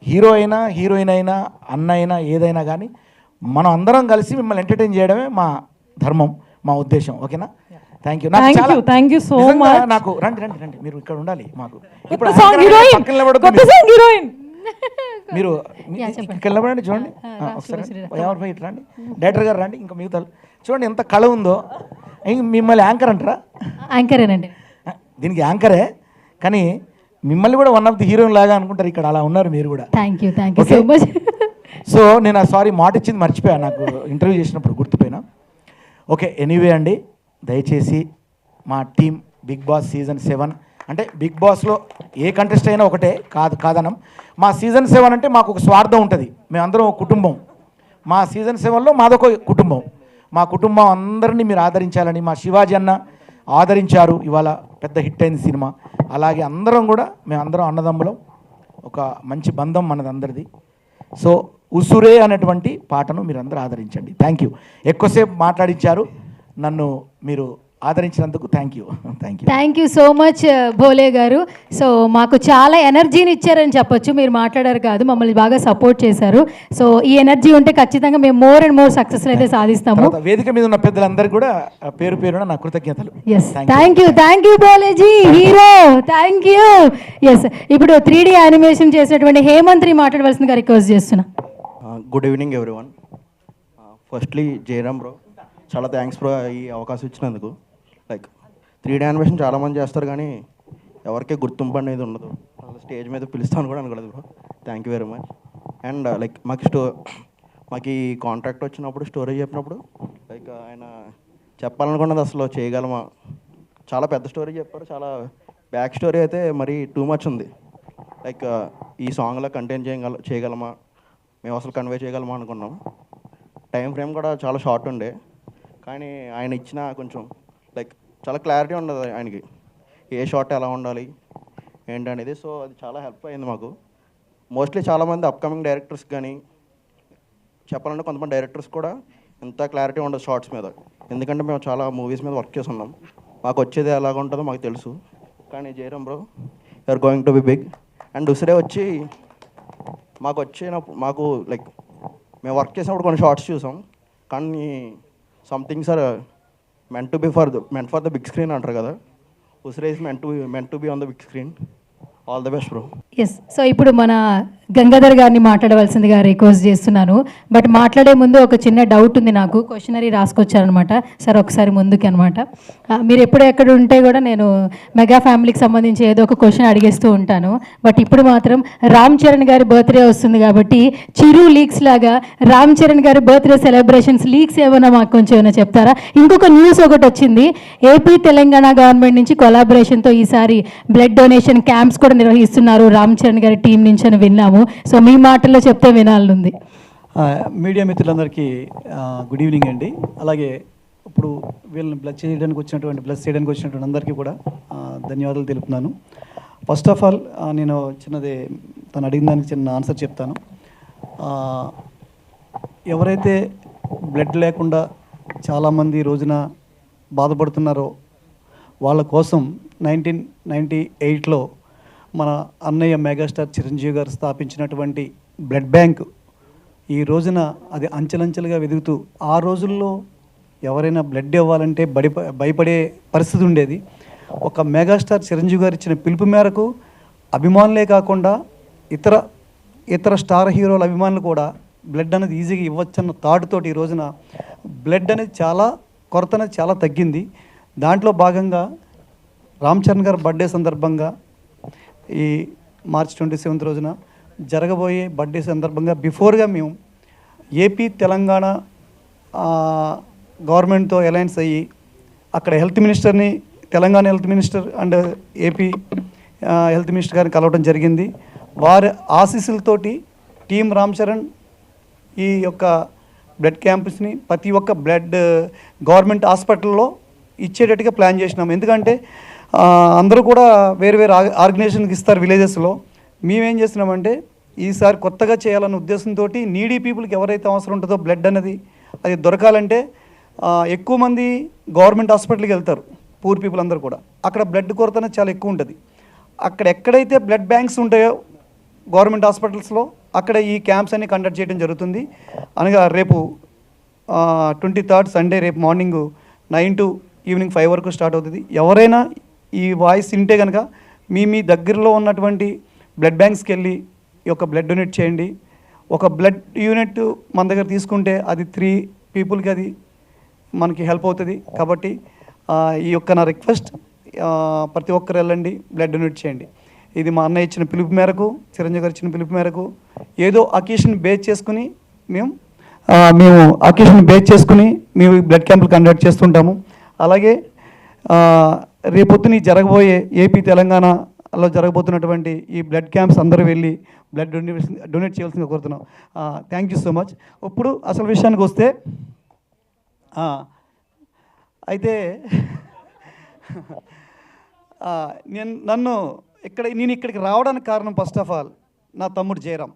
హీరో అయినా హీరోయిన్ అయినా అన్న అయినా ఏదైనా కానీ మనం అందరం కలిసి మిమ్మల్ని ఎంటర్టైన్ చేయడమే మా ధర్మం, మా ఉద్దేశం. ఓకేనా? Thank you so much. నాకు రండి మీరు ఇక్కడ ఉండాలి. మాకు ఇప్పుడు మీరు ఇక్కడ నిలబడండి, చూడండి ఎవరిపై ఇట్లా రండి, డైరెక్టర్ గారు రండి, ఇంకా మిగతా చూడండి ఎంత కళ ఉందో. మిమ్మల్ని యాంకర్ అంటారా? యాంకరేనండి, దీనికి యాంకరే, కానీ మిమ్మల్ని కూడా వన్ ఆఫ్ ది హీరోయిన్ లాగా అనుకుంటారు ఇక్కడ, అలా ఉన్నారు మీరు కూడా. Thank you so much. So నేను సారీ మాట ఇచ్చింది మర్చిపోయా, నాకు ఇంటర్వ్యూ చేసినప్పుడు గుర్తుపోయినా. ఓకే, ఎనీవే అండి, దయచేసి మా టీం బిగ్ బాస్ సీజన్ 7 అంటే బిగ్ బాస్లో ఏ కంటెస్ట్ అయినా ఒకటే కాదనం. మా సీజన్ 7 అంటే మాకు ఒక స్వార్థం ఉంటుంది, మేమందరం ఒక కుటుంబం. మా సీజన్ 7లో మాదొక కుటుంబం. మా కుటుంబం అందరినీ మీరు ఆదరించాలని, మా శివాజీ అన్న ఆదరించారు, ఇవాళ పెద్ద హిట్ అయింది సినిమా. అలాగే అందరం కూడా మేమందరం అన్నదమ్ములం, ఒక మంచి బంధం మనదందరిది. సో ఉసురే అనేటువంటి పాటను మీరు అందరూ ఆదరించండి. Thank you. ఎక్కువసేపు మాట్లాడించారు, నన్ను మీరు ఆదరించినందుకు thank you. Thank you so much Bhole garu. So మాకు చాలా ఎనర్జీని ఇచ్చారని చెప్పొచ్చు. మీరు మాట్లాడారు కాదు, మమ్మల్ని బాగా సపోర్ట్ చేశారు. సో ఈ ఎనర్జీ ఉంటే ఖచ్చితంగా మేము మోర్ అండ్ మోర్ సక్సెస్ అయితే సాధిస్తాము. తర్వాత వేదిక మీద ఉన్న పెద్దలందరికీ కూడా పేరు పేరున నా కృతజ్ఞతలు. Yes, thank you Bholeji hero, thank you. Yes, ఇప్పుడు 3D యానిమేషన్ చేసినటువంటి హేమంత్రి మాట్లాడవలసిందిగా రిక్వెస్ట్ చేస్తున్నా. Good evening everyone. Firstly Jayaram bro, చాలా థ్యాంక్స్ బ్రో ఈ అవకాశం ఇచ్చినందుకు. లైక్ 3D యానిమేషన్ చాలామంది చేస్తారు కానీ ఎవరికే గుర్తింపు అనేది ఉండదు. అసలు స్టేజ్ మీద పిలుస్తాను కూడా అనుకోలేదు bro. Thank you very much. And like మాకు ఈ కాంట్రాక్ట్ వచ్చినప్పుడు, స్టోరీ చెప్పినప్పుడు లైక్ ఆయన చెప్పాలనుకున్నది అసలు చేయగలమా, చాలా పెద్ద స్టోరీ చెప్పారు. చాలా బ్యాక్ స్టోరీ అయితే మరి టూ మచ్ ఉంది. లైక్ ఈ సాంగ్లో కంటెంట్ చేయగలమా, మేము అసలు కన్వే చేయగలమా అనుకున్నాం. టైం ఫ్రేమ్ కూడా చాలా షార్ట్ ఉండే, కానీ ఆయన ఇచ్చిన కొంచెం లైక్ చాలా క్లారిటీ ఉండదు ఆయనకి, ఏ షాట్ ఎలా ఉండాలి ఏంటనేది. సో అది చాలా హెల్ప్ అయింది మాకు. మోస్ట్లీ చాలామంది అప్కమింగ్ డైరెక్టర్స్ కానీ చెప్పాలంటే కొంతమంది డైరెక్టర్స్ కూడా ఎంత క్లారిటీ ఉండదు షార్ట్స్ మీద, ఎందుకంటే మేము చాలా మూవీస్ మీద వర్క్ చేసి ఉన్నాం. మాకు వచ్చేది ఎలాగ ఉంటుందో మాకు తెలుసు. కానీ Jayaram bro, you're going to be big. And Usire వచ్చి మాకు లైక్ మేము వర్క్ చేసినప్పుడు కొన్ని షార్ట్స్ చూసాం, కానీ somethings are meant to be for the big screen అంటారు కదా. Usire is meant to be on the big screen. All the best bro. Yes, so ఇప్పుడు మన గంగాధర్ గారిని మాట్లాడవలసిందిగా రిక్వెస్ట్ చేస్తున్నాను. బట్ మాట్లాడే ముందు ఒక చిన్న డౌట్ ఉంది నాకు. క్వశ్చనరీ రాసుకొచ్చారనమాట సార్, ఒకసారి ముందుకి అనమాట. మీరు ఎప్పుడు ఎక్కడ ఉంటే కూడా నేను మెగా ఫ్యామిలీకి సంబంధించి ఏదో ఒక క్వశ్చన్ అడిగేస్తూ ఉంటాను. బట్ ఇప్పుడు మాత్రం రామ్ చరణ్ గారి బర్త్డే వస్తుంది కాబట్టి చిరు లీక్స్ లాగా రామ్ చరణ్ గారి బర్త్డే సెలబ్రేషన్స్ లీక్స్ ఏమైనా మాకు కొంచెం ఏమైనా చెప్తారా? ఇంకొక న్యూస్ ఒకటి వచ్చింది, ఏపీ తెలంగాణ గవర్నమెంట్ నుంచి కొలాబరేషన్తో ఈసారి బ్లడ్ డొనేషన్ క్యాంప్స్ కూడా నిర్వహిస్తున్నారు రామ్ చరణ్ గారి టీం నుంచి అని విన్నాము. సో మీ మాటల్లో చెప్తే వినాలనుంది. మీడియా మిత్రులందరికీ గుడ్ ఈవినింగ్ అండి. అలాగే ఇప్పుడు వీళ్ళని బ్లడ్ చేయడానికి వచ్చినటువంటి అందరికీ కూడా ధన్యవాదాలు తెలుపుతున్నాను. ఫస్ట్ ఆఫ్ ఆల్ నేను చిన్నది తను అడిగిన దానికి చిన్న ఆన్సర్ చెప్తాను. ఎవరైతే బ్లడ్ లేకుండా చాలామంది ఈ రోజున బాధపడుతున్నారో వాళ్ళ కోసం 1998లో మన అన్నయ్య మెగాస్టార్ చిరంజీవి గారు స్థాపించినటువంటి బ్లడ్ బ్యాంక్ ఈ రోజున అది అంచెలంచెలుగా వెదుగుతూ, ఆ రోజుల్లో ఎవరైనా బ్లడ్ ఇవ్వాలంటే భయపడే పరిస్థితి ఉండేది. ఒక మెగాస్టార్ చిరంజీవి గారు ఇచ్చిన పిలుపు మేరకు అభిమానులే కాకుండా ఇతర స్టార్ హీరోల అభిమానులు కూడా బ్లడ్ అనేది ఈజీగా ఇవ్వచ్చన్న థాట్తోటి ఈ రోజున బ్లడ్ అనేది కొరత అనేది చాలా తగ్గింది. దాంట్లో భాగంగా రామ్ చరణ్ గారి బర్త్డే సందర్భంగా ఈ మార్చ్ 27 రోజున జరగబోయే బర్త్డే సందర్భంగా బిఫోర్గా మేము ఏపీ తెలంగాణ గవర్నమెంట్తో అలయన్స్ అయ్యి అక్కడ హెల్త్ మినిస్టర్ని, Telangana health minister and AP health minister గారిని కలవడం జరిగింది. వారి ఆశీస్సులతోటి టీం రామ్ చరణ్ ఈ యొక్క బ్లడ్ క్యాంప్స్ని ప్రతి ఒక్క బ్లడ్ గవర్నమెంట్ హాస్పిటల్లో ఇచ్చేటట్టుగా ప్లాన్ చేసినాం. ఎందుకంటే అందరూ కూడా వేరు ఆర్గనైజేషన్కి ఇస్తారు విలేజెస్లో. మేమేం చేస్తున్నామంటే ఈసారి కొత్తగా చేయాలన్న ఉద్దేశంతో నీడీ పీపుల్కి ఎవరైతే అవసరం ఉంటుందో బ్లడ్ అనేది అది దొరకాలంటే ఎక్కువ మంది గవర్నమెంట్ హాస్పిటల్కి వెళ్తారు, పూర్ పీపుల్ అందరూ కూడా. అక్కడ బ్లడ్ కొరత అనేది చాలా ఎక్కువ ఉంటుంది. అక్కడ ఎక్కడైతే బ్లడ్ బ్యాంక్స్ ఉంటాయో గవర్నమెంట్ హాస్పిటల్స్లో అక్కడ ఈ క్యాంప్స్ అన్ని కండక్ట్ చేయడం జరుగుతుంది. అనగా రేపు 23rd సండే, రేపు మార్నింగ్ 9 to ఈవినింగ్ 5 వరకు స్టార్ట్ అవుతుంది. ఎవరైనా ఈ వాయిస్ వింటే కనుక మీ దగ్గరలో ఉన్నటువంటి బ్లడ్ బ్యాంక్స్కి వెళ్ళి ఈ యొక్క బ్లడ్ డొనేట్ చేయండి. ఒక బ్లడ్ యూనిట్ మన దగ్గర తీసుకుంటే అది 3 పీపుల్కి అది మనకి హెల్ప్ అవుతుంది. కాబట్టి ఈ యొక్క నా రిక్వెస్ట్, ప్రతి ఒక్కరు వెళ్ళండి, బ్లడ్ డొనేట్ చేయండి. ఇది మా అన్నయ్య ఇచ్చిన పిలుపు మేరకు, చిరంజీవి గారు ఇచ్చిన పిలుపు మేరకు ఏదో అకేషన్ బేస్ చేసుకుని మేము బ్లడ్ క్యాంపులు కండక్ట్ చేస్తుంటాము. అలాగే రేపొద్దున జరగబోయే ఏపీ తెలంగాణలో జరగబోతున్నటువంటి ఈ బ్లడ్ క్యాంప్స్ అందరూ వెళ్ళి బ్లడ్ డొనేట్ చేయాల్సిందిగా కోరుతున్నాం. Thank you so much. ఇప్పుడు అసలు విషయానికి వస్తే అయితే నేను ఇక్కడికి రావడానికి కారణం ఫస్ట్ ఆఫ్ ఆల్ నా తమ్ముడు జయరామ్.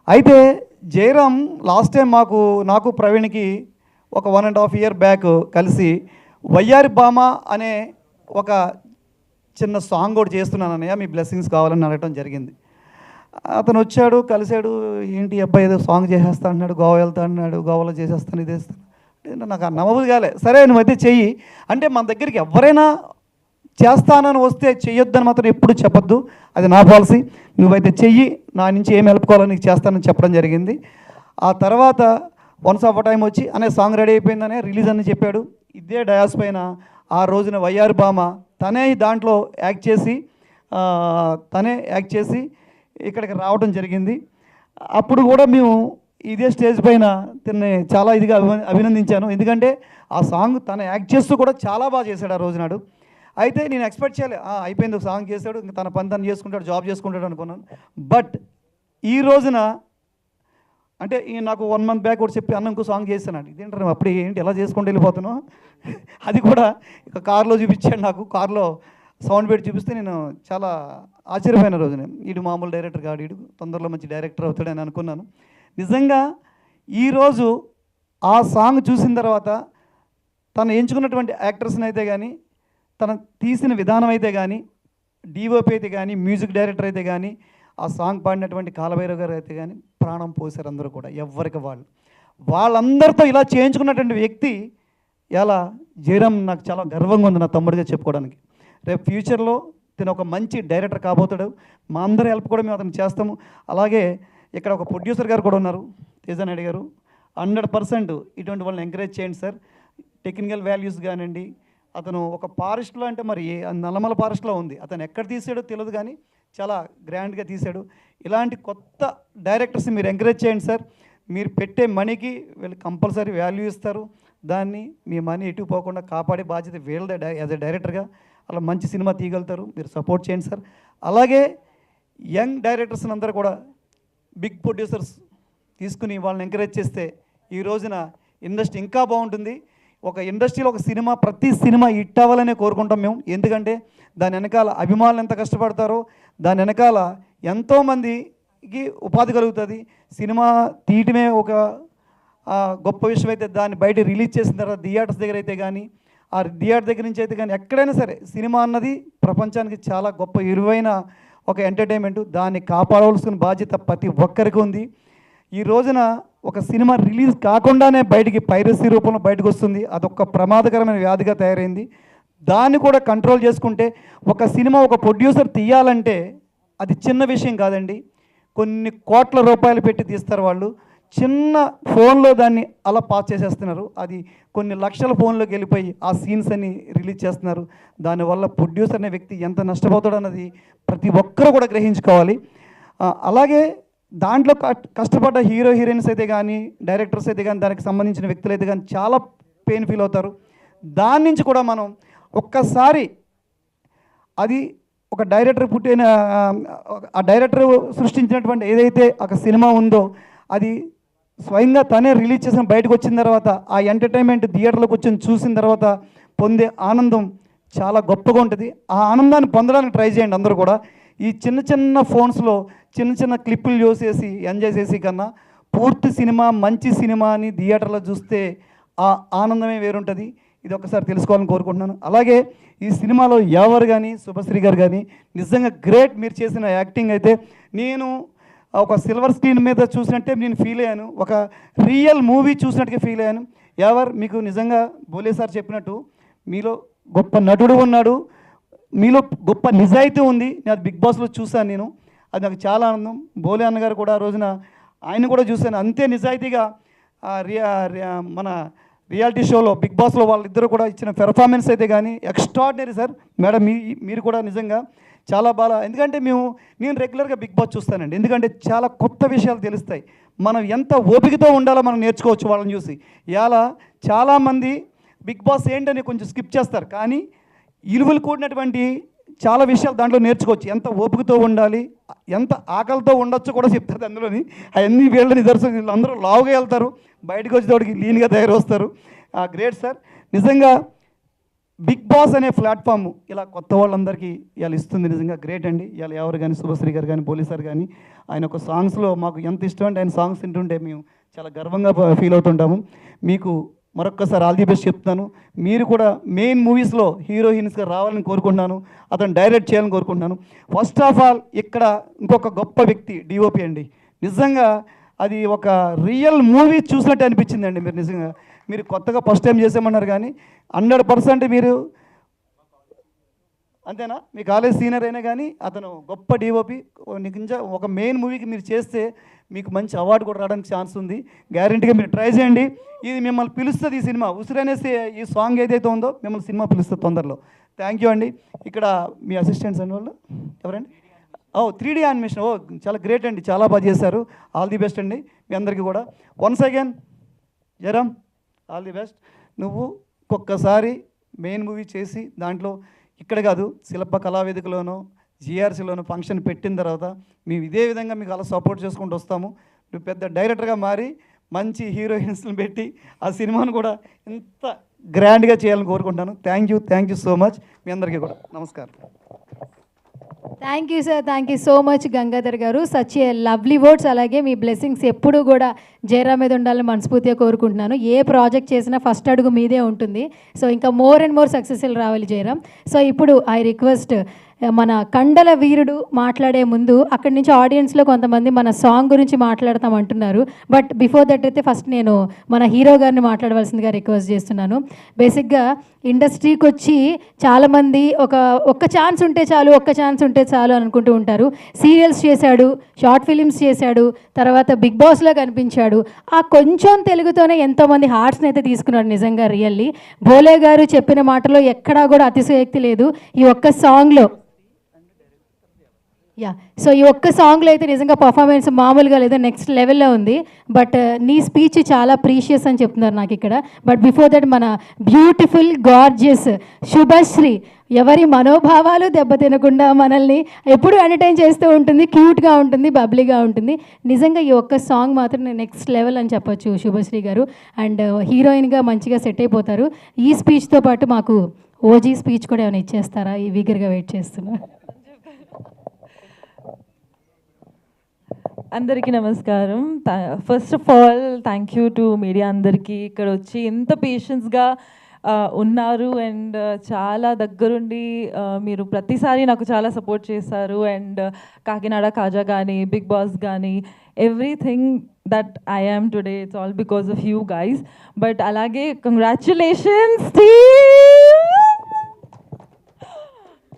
అయితే జయరామ్ లాస్ట్ టైం నాకు ప్రవీణ్కి ఒక 1.5 year బ్యాక్ కలిసి వయ్యారి బామ అనే ఒక చిన్న సాంగ్ కూడా చేస్తున్నాను అన్నయ్య, మీ బ్లెస్సింగ్స్ కావాలని అడగటం జరిగింది. అతను వచ్చాడు, కలిశాడు. ఏంటి అబ్బాయి ఏదో సాంగ్ చేసేస్తా అన్నాడు, గోవా వెళ్తా అన్నాడు, గోవాలో చేసేస్తాను, ఇది వేస్తాను. నాకు నమ్మబుద్ధి కాలే. సరే నువ్వైతే చెయ్యి అంటే, మన దగ్గరికి ఎవరైనా చేస్తానని వస్తే చెయ్యొద్దని మాత్రం ఎప్పుడు చెప్పొద్దు, అది నా పాలసీ. నువ్వైతే చెయ్యి, నా నుంచి ఏం హెల్ప్ కావాలో నీకు చేస్తానని చెప్పడం జరిగింది. ఆ తర్వాత వన్స్ ఆఫ్ అ టైం వచ్చి అనే సాంగ్ రెడీ అయిపోయిందనే రిలీజ్ అని చెప్పాడు. ఇదే డయాస్ పైన ఆ రోజున వయ్యారి బామ తనే దాంట్లో యాక్ట్ చేసి ఇక్కడికి రావడం జరిగింది. అప్పుడు కూడా మేము ఇదే స్టేజ్ పైన తిన్ని చాలా ఇదిగా అభినందించాను. ఎందుకంటే ఆ సాంగ్ తను యాక్ట్ చేస్తూ కూడా చాలా బాగా చేశాడు ఆ రోజు నాడు. అయితే నేను ఎక్స్పెక్ట్ చేయలే, అయిపోయింది, ఒక సాంగ్ చేశాడు, ఇంకా తన పని తను చేసుకుంటాడు, జాబ్ చేసుకుంటాడు అనుకున్నాను. బట్ ఈ రోజున అంటే నాకు 1 month బ్యాక్ కూడా చెప్పి అన్న ఇంకో సాంగ్ చేశాను. ఇదేంటారు అప్పుడు ఏంటి ఎలా చేసుకుంటూ వెళ్ళిపోతున్నావు, అది కూడా ఇక కార్లో చూపించాడు. నాకు కార్లో సౌండ్ పెట్టి చూపిస్తే నేను చాలా ఆశ్చర్యపోయిన రోజున, వీడు మామూలు డైరెక్టర్ కాదు, వీడు తొందరలో మంచి డైరెక్టర్ అవుతాడని అనుకున్నాను. నిజంగా ఈరోజు ఆ సాంగ్ చూసిన తర్వాత తను ఎంచుకున్నటువంటి యాక్టర్స్ని అయితే కానీ, తను తీసిన విధానం అయితే కానీ, డిఓపి అయితే కానీ, మ్యూజిక్ డైరెక్టర్ అయితే కానీ, ఆ సాంగ్ పాడినటువంటి కాలభైరవ్ గారు అయితే కానీ ప్రాణం పోసారు అందరూ కూడా, ఎవరికి వాళ్ళందరితో ఇలా చేయించుకున్నటువంటి వ్యక్తి ఎలా జయరామ్ నాకు చాలా గర్వంగా ఉంది నా తమ్ముడిగా చెప్పుకోవడానికి. రేపు ఫ్యూచర్లో తను ఒక మంచి డైరెక్టర్ కాబోతాడు. మా అందరి హెల్ప్ కూడా మేము అతను చేస్తాము. అలాగే ఇక్కడ ఒక ప్రొడ్యూసర్ గారు కూడా ఉన్నారు, తేజానాయుడు గారు. 100% ఇటువంటి వాళ్ళని ఎంకరేజ్ చేయండి సార్. టెక్నికల్ వాల్యూస్ కానివ్వండి, అతను ఒక ఫారెస్ట్లో అంటే మరి నల్లమల ఫారెస్ట్లో ఉంది, అతను ఎక్కడ తీసాడో తెలియదు కానీ చాలా గ్రాండ్గా తీశాడు. ఇలాంటి కొత్త డైరెక్టర్స్ మీరు ఎంకరేజ్ చేయండి సార్. మీరు పెట్టే మనీకి వీళ్ళు కంపల్సరీ వాల్యూ ఇస్తారు. దాన్ని మీ మనీ ఎటు పోకుండా కాపాడే బాధ్యత వీళ్ళదే. యాజ్ ఎ డైరెక్టర్గా అలా మంచి సినిమా తీయగలుగుతారు, మీరు సపోర్ట్ చేయండి సార్. అలాగే యంగ్ డైరెక్టర్స్ అందరూ కూడా బిగ్ ప్రొడ్యూసర్స్ తీసుకుని వాళ్ళని ఎంకరేజ్ చేస్తే ఈ రోజున ఇండస్ట్రీ ఇంకా బాగుంటుంది. ఒక ఇండస్ట్రీలో ఒక సినిమా, ప్రతి సినిమా హిట్ అవ్వాలనే కోరుకుంటాం మేము. ఎందుకంటే దాని వెనకాల అభిమానులు ఎంత కష్టపడతారో, దాని వెనకాల ఎంతోమందికి ఉపాధి కలుగుతుంది. సినిమా తీయటమే ఒక గొప్ప విషయం అయితే, దాన్ని బయట రిలీజ్ చేసిన తర్వాత థియేటర్స్ దగ్గర అయితే కానీ, ఆ థియేటర్ దగ్గర నుంచి అయితే కానీ ఎక్కడైనా సరే సినిమా అన్నది ప్రపంచానికి చాలా గొప్ప విలువైన ఒక ఎంటర్టైన్మెంట్. దాన్ని కాపాడవలసిన బాధ్యత ప్రతి ఒక్కరికి ఉంది. ఈ రోజున ఒక సినిమా రిలీజ్ కాకుండానే బయటికి పైరసీ రూపంలో బయటకు వస్తుంది. అదొక ప్రమాదకరమైన వ్యాధిగా తయారైంది. దాన్ని కూడా కంట్రోల్ చేసుకుంటే ఒక సినిమా ఒక ప్రొడ్యూసర్ తీయాలంటే అది చిన్న విషయం కాదండి. కొన్ని కోట్ల రూపాయలు పెట్టి తీస్తారు వాళ్ళు. చిన్న ఫోన్లో దాన్ని అలా పాస్ చేసేస్తున్నారు. అది కొన్ని లక్షల ఫోన్లోకి వెళ్ళిపోయి ఆ సీన్స్ అన్ని రిలీజ్ చేస్తున్నారు. దానివల్ల ప్రొడ్యూసర్ అనే వ్యక్తి ఎంత నష్టపోతాడు అన్నది ప్రతి ఒక్కరూ కూడా గ్రహించుకోవాలి. అలాగే దాంట్లో కష్టపడ్డ హీరో హీరోయిన్స్ అయితే కానీ, డైరెక్టర్స్ అయితే కానీ, దానికి సంబంధించిన వ్యక్తులు అయితే కానీ చాలా పెయిన్ ఫీల్ అవుతారు. దాని నుంచి కూడా మనం ఒక్కసారి అది ఒక డైరెక్టర్ పుట్టిన ఆ డైరెక్టర్ సృష్టించినటువంటి ఏదైతే ఒక సినిమా ఉందో అది స్వయంగా తనే రిలీజ్ చేసిన బయటకు వచ్చిన తర్వాత ఆ ఎంటర్టైన్మెంట్ థియేటర్లోకి వచ్చి చూసిన తర్వాత పొందే ఆనందం చాలా గొప్పగా ఉంటుంది. ఆ ఆనందాన్ని పొందడానికి ట్రై చేయండి అందరూ కూడా. ఈ చిన్న చిన్న ఫోన్స్లో చిన్న చిన్న క్లిప్పులు చూసేసి ఎంజాయ్ చేసి కన్నా పూర్తి సినిమా, మంచి సినిమా అని థియేటర్లో చూస్తే ఆ ఆనందమే వేరుంటుంది. ఇది ఒకసారి తెలుసుకోవాలని కోరుకుంటున్నాను. అలాగే ఈ సినిమాలో ఎవరు కానీ, శుభశ్రీ గారు కానీ నిజంగా గ్రేట్. మీరు చేసిన యాక్టింగ్ అయితే నేను ఒక సిల్వర్ స్క్రీన్ మీద చూసినట్టే నేను ఫీల్ అయ్యాను, ఒక రియల్ మూవీ చూసినట్టుగా ఫీల్ అయ్యాను. మీకు నిజంగా బోలే సార్ చెప్పినట్టు మీలో గొప్ప నటుడు ఉన్నాడు, మీలో గొప్ప నిజాయితీ ఉంది. నేను బిగ్ బాస్లో చూశాను, నేను అది నాకు చాలా ఆనందం. బోలే అన్నగారు కూడా ఆ రోజున ఆయన కూడా చూశాను, అంతే నిజాయితీగా మన రియాలిటీ షోలో బిగ్ బాస్లో వాళ్ళిద్దరూ కూడా ఇచ్చిన పెర్ఫార్మెన్స్ అయితే కానీ ఎక్స్ట్రాడినరీ సార్. మేడం మీరు కూడా నిజంగా చాలా బాగా, ఎందుకంటే నేను రెగ్యులర్గా బిగ్ బాస్ చూస్తానండి. ఎందుకంటే చాలా కొత్త విషయాలు తెలుస్తాయి. మనం ఎంత ఓపికతో ఉండాలో మనం నేర్చుకోవచ్చు వాళ్ళని చూసి. ఇలా చాలామంది బిగ్ బాస్ ఏంటని కొంచెం స్కిప్ చేస్తారు, కానీ ఇలువలు కూడినటువంటి చాలా విషయాలు దాంట్లో నేర్చుకోవచ్చు. ఎంత ఓపికతో ఉండాలి, ఎంత ఆకలితో ఉండొచ్చు కూడా చెప్తారు అందులోని. అవన్నీ వీళ్ళ నిదర్శనం. వీళ్ళందరూ లావుగా వెళ్తారు, బయటకు వచ్చేటోడికి లీన్గా తయారు వస్తారు. Great sir. నిజంగా బిగ్ బాస్ అనే ప్లాట్ఫామ్ ఇలా కొత్త వాళ్ళందరికీ ఇలా ఇస్తుంది, నిజంగా గ్రేట్ అండి. ఇలా ఎవరు కానీ శుభశ్రీ గారు కానీ పోలీస్ సార్ కానీ ఆయన ఒక సాంగ్స్లో మాకు ఎంత ఇష్టం అంటే ఆయన సాంగ్స్ వింటుంటే మేము చాలా గర్వంగా ఫీల్ అవుతుంటాము. మీకు మరొక్కసారి ఆల్ ది బెస్ట్ చెప్తున్నాను. మీరు కూడా మెయిన్ మూవీస్లో హీరోయిన్స్గా రావాలని కోరుకుంటున్నాను, అతను డైరెక్ట్ చేయాలని కోరుకుంటున్నాను. ఫస్ట్ ఆఫ్ ఆల్ ఇక్కడ ఇంకొక గొప్ప వ్యక్తి డిఓపి అండి. నిజంగా అది ఒక రియల్ మూవీ చూసినట్టు అనిపించిందండి. మీరు నిజంగా మీరు కొత్తగా ఫస్ట్ టైం చేసామన్నారు కానీ 100% మీరు అంతేనా, మీ కాలేజ్ సీనియర్ అయినా కానీ అతను గొప్ప డిఓపి. నిజంగా ఒక మెయిన్ మూవీకి మీరు చేస్తే మీకు మంచి అవార్డు కూడా రావడానికి ఛాన్స్ ఉంది. గ్యారెంటీగా మీరు ట్రై చేయండి. ఇది మిమ్మల్ని పిలుస్తుంది, ఈ సినిమా ఉసిరనేసి ఈ సాంగ్ ఏదైతే ఉందో మిమ్మల్ని సినిమా పిలుస్తుంది తొందరలో. థ్యాంక్ యూ అండి. ఇక్కడ మీ అసిస్టెంట్స్ అండి వాళ్ళు ఎవరండి? 3D యానిమేషన్, చాలా గ్రేట్ అండి, చాలా బాగా చేశారు. ఆల్ ది బెస్ట్ అండి మీ అందరికీ కూడా. Once again Jayaram, all the best. నువ్వు ఒక్కొక్కసారి మెయిన్ మూవీ చేసి దాంట్లో ఇక్కడ కాదు శిల్ప కళావేదికలోనో జిఆర్సీలోనో ఫంక్షన్ పెట్టిన తర్వాత మేము ఇదే విధంగా మీకు అలా సపోర్ట్ చేసుకుంటూ వస్తాము. నువ్వు పెద్ద డైరెక్టర్గా మారి మంచి హీరోయిన్స్ని పెట్టి ఆ సినిమాను కూడా ఇంత గ్రాండ్గా చేయాలని కోరుకుంటాను. థ్యాంక్ యూ సో మచ్ మీ అందరికీ కూడా. నమస్కారం. Thank you sir, thank you so much Gangadhar garu. Such a lovely words. అలాగే మీ బ్లెస్సింగ్స్ ఎప్పుడూ కూడా జయరామ్ మీద ఉండాలని మనస్ఫూర్తిగా కోరుకుంటున్నాను. ఏ ప్రాజెక్ట్ చేసినా ఫస్ట్ అడుగు మీదే ఉంటుంది. సో ఇంకా మోర్ అండ్ మోర్ సక్సెస్ఫుల్ రావాలి జయరామ్. సో ఇప్పుడు ఐ రిక్వెస్ట్ మన కండల వీరుడు మాట్లాడే ముందు అక్కడి నుంచి ఆడియన్స్లో కొంతమంది మన సాంగ్ గురించి మాట్లాడతాం అంటున్నారు. బట్ బిఫోర్ దట్ అయితే ఫస్ట్ నేను మన హీరో గారిని మాట్లాడవలసిందిగా రిక్వెస్ట్ చేస్తున్నాను. బేసిక్గా ఇండస్ట్రీకి వచ్చి చాలామంది ఒక్క ఛాన్స్ ఉంటే చాలు అనుకుంటూ ఉంటారు. సీరియల్స్ చేశాడు, షార్ట్ ఫిలిమ్స్ చేశాడు, తర్వాత బిగ్ బాస్లో కనిపించాడు. ఆ కొంచెం తెలుగుతోనే ఎంతోమంది హార్ట్స్ని అయితే తీసుకున్నాడు. నిజంగా రియల్లీ భోలే గారు చెప్పిన మాటలో ఎక్కడా కూడా అతిశయోక్తి లేదు. ఈ ఒక్క సాంగ్లో సో ఈ ఒక్క సాంగ్లో అయితే నిజంగా పర్ఫార్మెన్స్ మామూలుగా లేదు, నెక్స్ట్ లెవెల్లో ఉంది. బట్ నీ స్పీచ్ చాలా ప్రీషియస్ అని చెప్తున్నారు నాకు ఇక్కడ. బట్ బిఫోర్ దట్ మన బ్యూటిఫుల్ గార్జియస్ శుభశ్రీ ఎవరి మనోభావాలు దెబ్బతినకుండా మనల్ని ఎప్పుడు ఎంటర్టైన్ చేస్తూ ఉంటుంది, క్యూట్గా ఉంటుంది, బబ్లీగా ఉంటుంది. నిజంగా ఈ ఒక్క సాంగ్ మాత్రం నెక్స్ట్ లెవెల్ అని చెప్పొచ్చు శుభశ్రీ గారు. అండ్ హీరోయిన్గా మంచిగా సెట్ అయిపోతారు. ఈ స్పీచ్తో పాటు మాకు ఓజీ స్పీచ్ కూడా ఏమైనా ఇచ్చేస్తారా? ఈ వీగర్గా వెయిట్ చేస్తున్నా. అందరికీ నమస్కారం. First of all thank you to media అందరికీ. ఇక్కడ వచ్చి ఎంత పేషెన్స్గా ఉన్నారు అండ్ చాలా దగ్గరుండి మీరు ప్రతిసారి నాకు చాలా సపోర్ట్ చేశారు. అండ్ కాకినాడ కాజా కానీ బిగ్ బాస్ కానీ everything that I am today it's all because of you guys. But అలాగే కంగ్రాచులేషన్స్.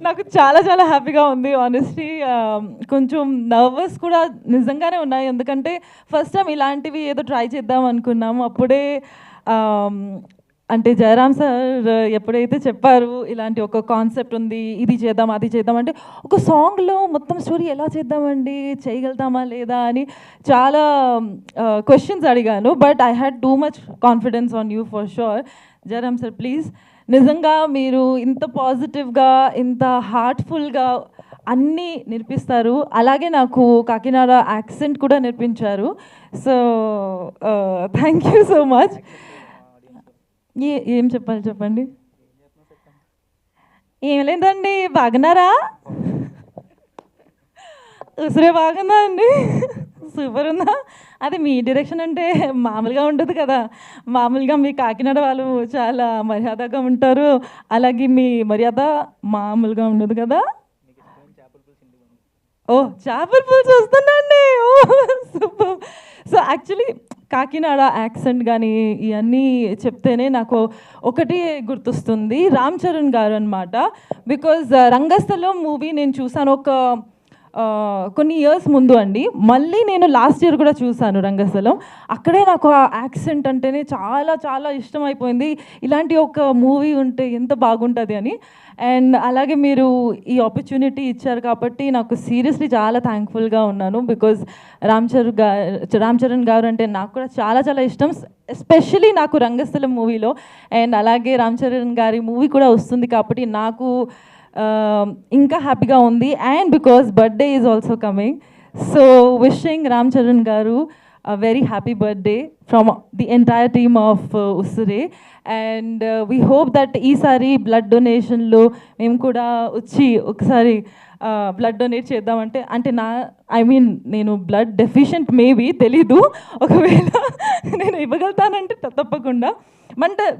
నాకు చాలా చాలా హ్యాపీగా ఉంది ఆనెస్ట్లీ. కొంచెం నర్వస్ కూడా నిజంగానే ఉన్నాయి, ఎందుకంటే ఫస్ట్ టైం ఇలాంటివి ఏదో ట్రై చేద్దాం అనుకున్నాము. అప్పుడే అంటే జయరామ్ సార్ ఎప్పుడైతే చెప్పారు ఇలాంటి ఒక కాన్సెప్ట్ ఉంది, ఇది చేద్దాం అది చేద్దాం అంటే ఒక సాంగ్లో మొత్తం స్టోరీ ఎలా చేద్దామండి, చేయగలుగుతామా లేదా అని చాలా క్వశ్చన్స్ అడిగాను. But I had too much confidence on you for sure. Jayaram sir please, నిజంగా మీరు ఇంత పాజిటివ్గా ఇంత హార్ట్ఫుల్గా అన్నీ నేర్పిస్తారు. అలాగే నాకు కాకినాడ యాక్సెంట్ కూడా నేర్పించారు. So thank you so much. ఏం చెప్పాలి చెప్పండి? ఏం లేదండి, బాగున్నారా? ఉసిరే బాగుందా అండి? సూపర్ ఉందా? అది మీ డైరెక్షన్ అంటే మామూలుగా ఉండదు కదా. మామూలుగా మీ కాకినాడ వాళ్ళు చాలా మర్యాదగా ఉంటారు, అలాగే మీ మర్యాద మామూలుగా ఉండదు కదా. చేపల పులుసు వస్తుందండి. Super. So actually Kakinada accent కానీ ఇవన్నీ చెప్తేనే నాకు ఒకటి గుర్తొస్తుంది, రామ్ చరణ్ గారు అనమాట. బికాజ్ రంగస్థలం మూవీ నేను చూసాను కొన్ని ఇయర్స్ ముందు అండి. మళ్ళీ నేను లాస్ట్ ఇయర్ కూడా చూసాను రంగస్థలం. అక్కడే నాకు ఆ యాక్సెంట్ అంటేనే చాలా చాలా ఇష్టమైపోయింది. ఇలాంటి ఒక మూవీ ఉంటే ఎంత బాగుంటుంది అని. అండ్ అలాగే మీరు ఈ ఆపర్చునిటీ ఇచ్చారు కాబట్టి నాకు సీరియస్లీ చాలా థ్యాంక్ఫుల్గా ఉన్నాను. బికాజ్ రామ్ చరణ్ గారు అంటే నాకు కూడా చాలా చాలా ఇష్టం, ఎస్పెషలీ నాకు రంగస్థలం మూవీలో. అండ్ అలాగే రామ్ చరణ్ గారి మూవీ కూడా వస్తుంది కాబట్టి నాకు ఇంకా హ్యాపీగా ఉంది. And because birthday is also coming, so wishing Ram Charan గారు a very happy birthday from the entire team of Usure. And we hope that ఈసారి బ్లడ్ డొనేషన్లో మేము కూడా వచ్చి ఒకసారి బ్లడ్ డొనేట్ చేద్దామంటే, అంటే నేను బ్లడ్ డెఫిషియెంట్ మేబీ తెలీదు, ఒకవేళ నేను ఇవ్వగలుగుతానంటే తప్పకుండా.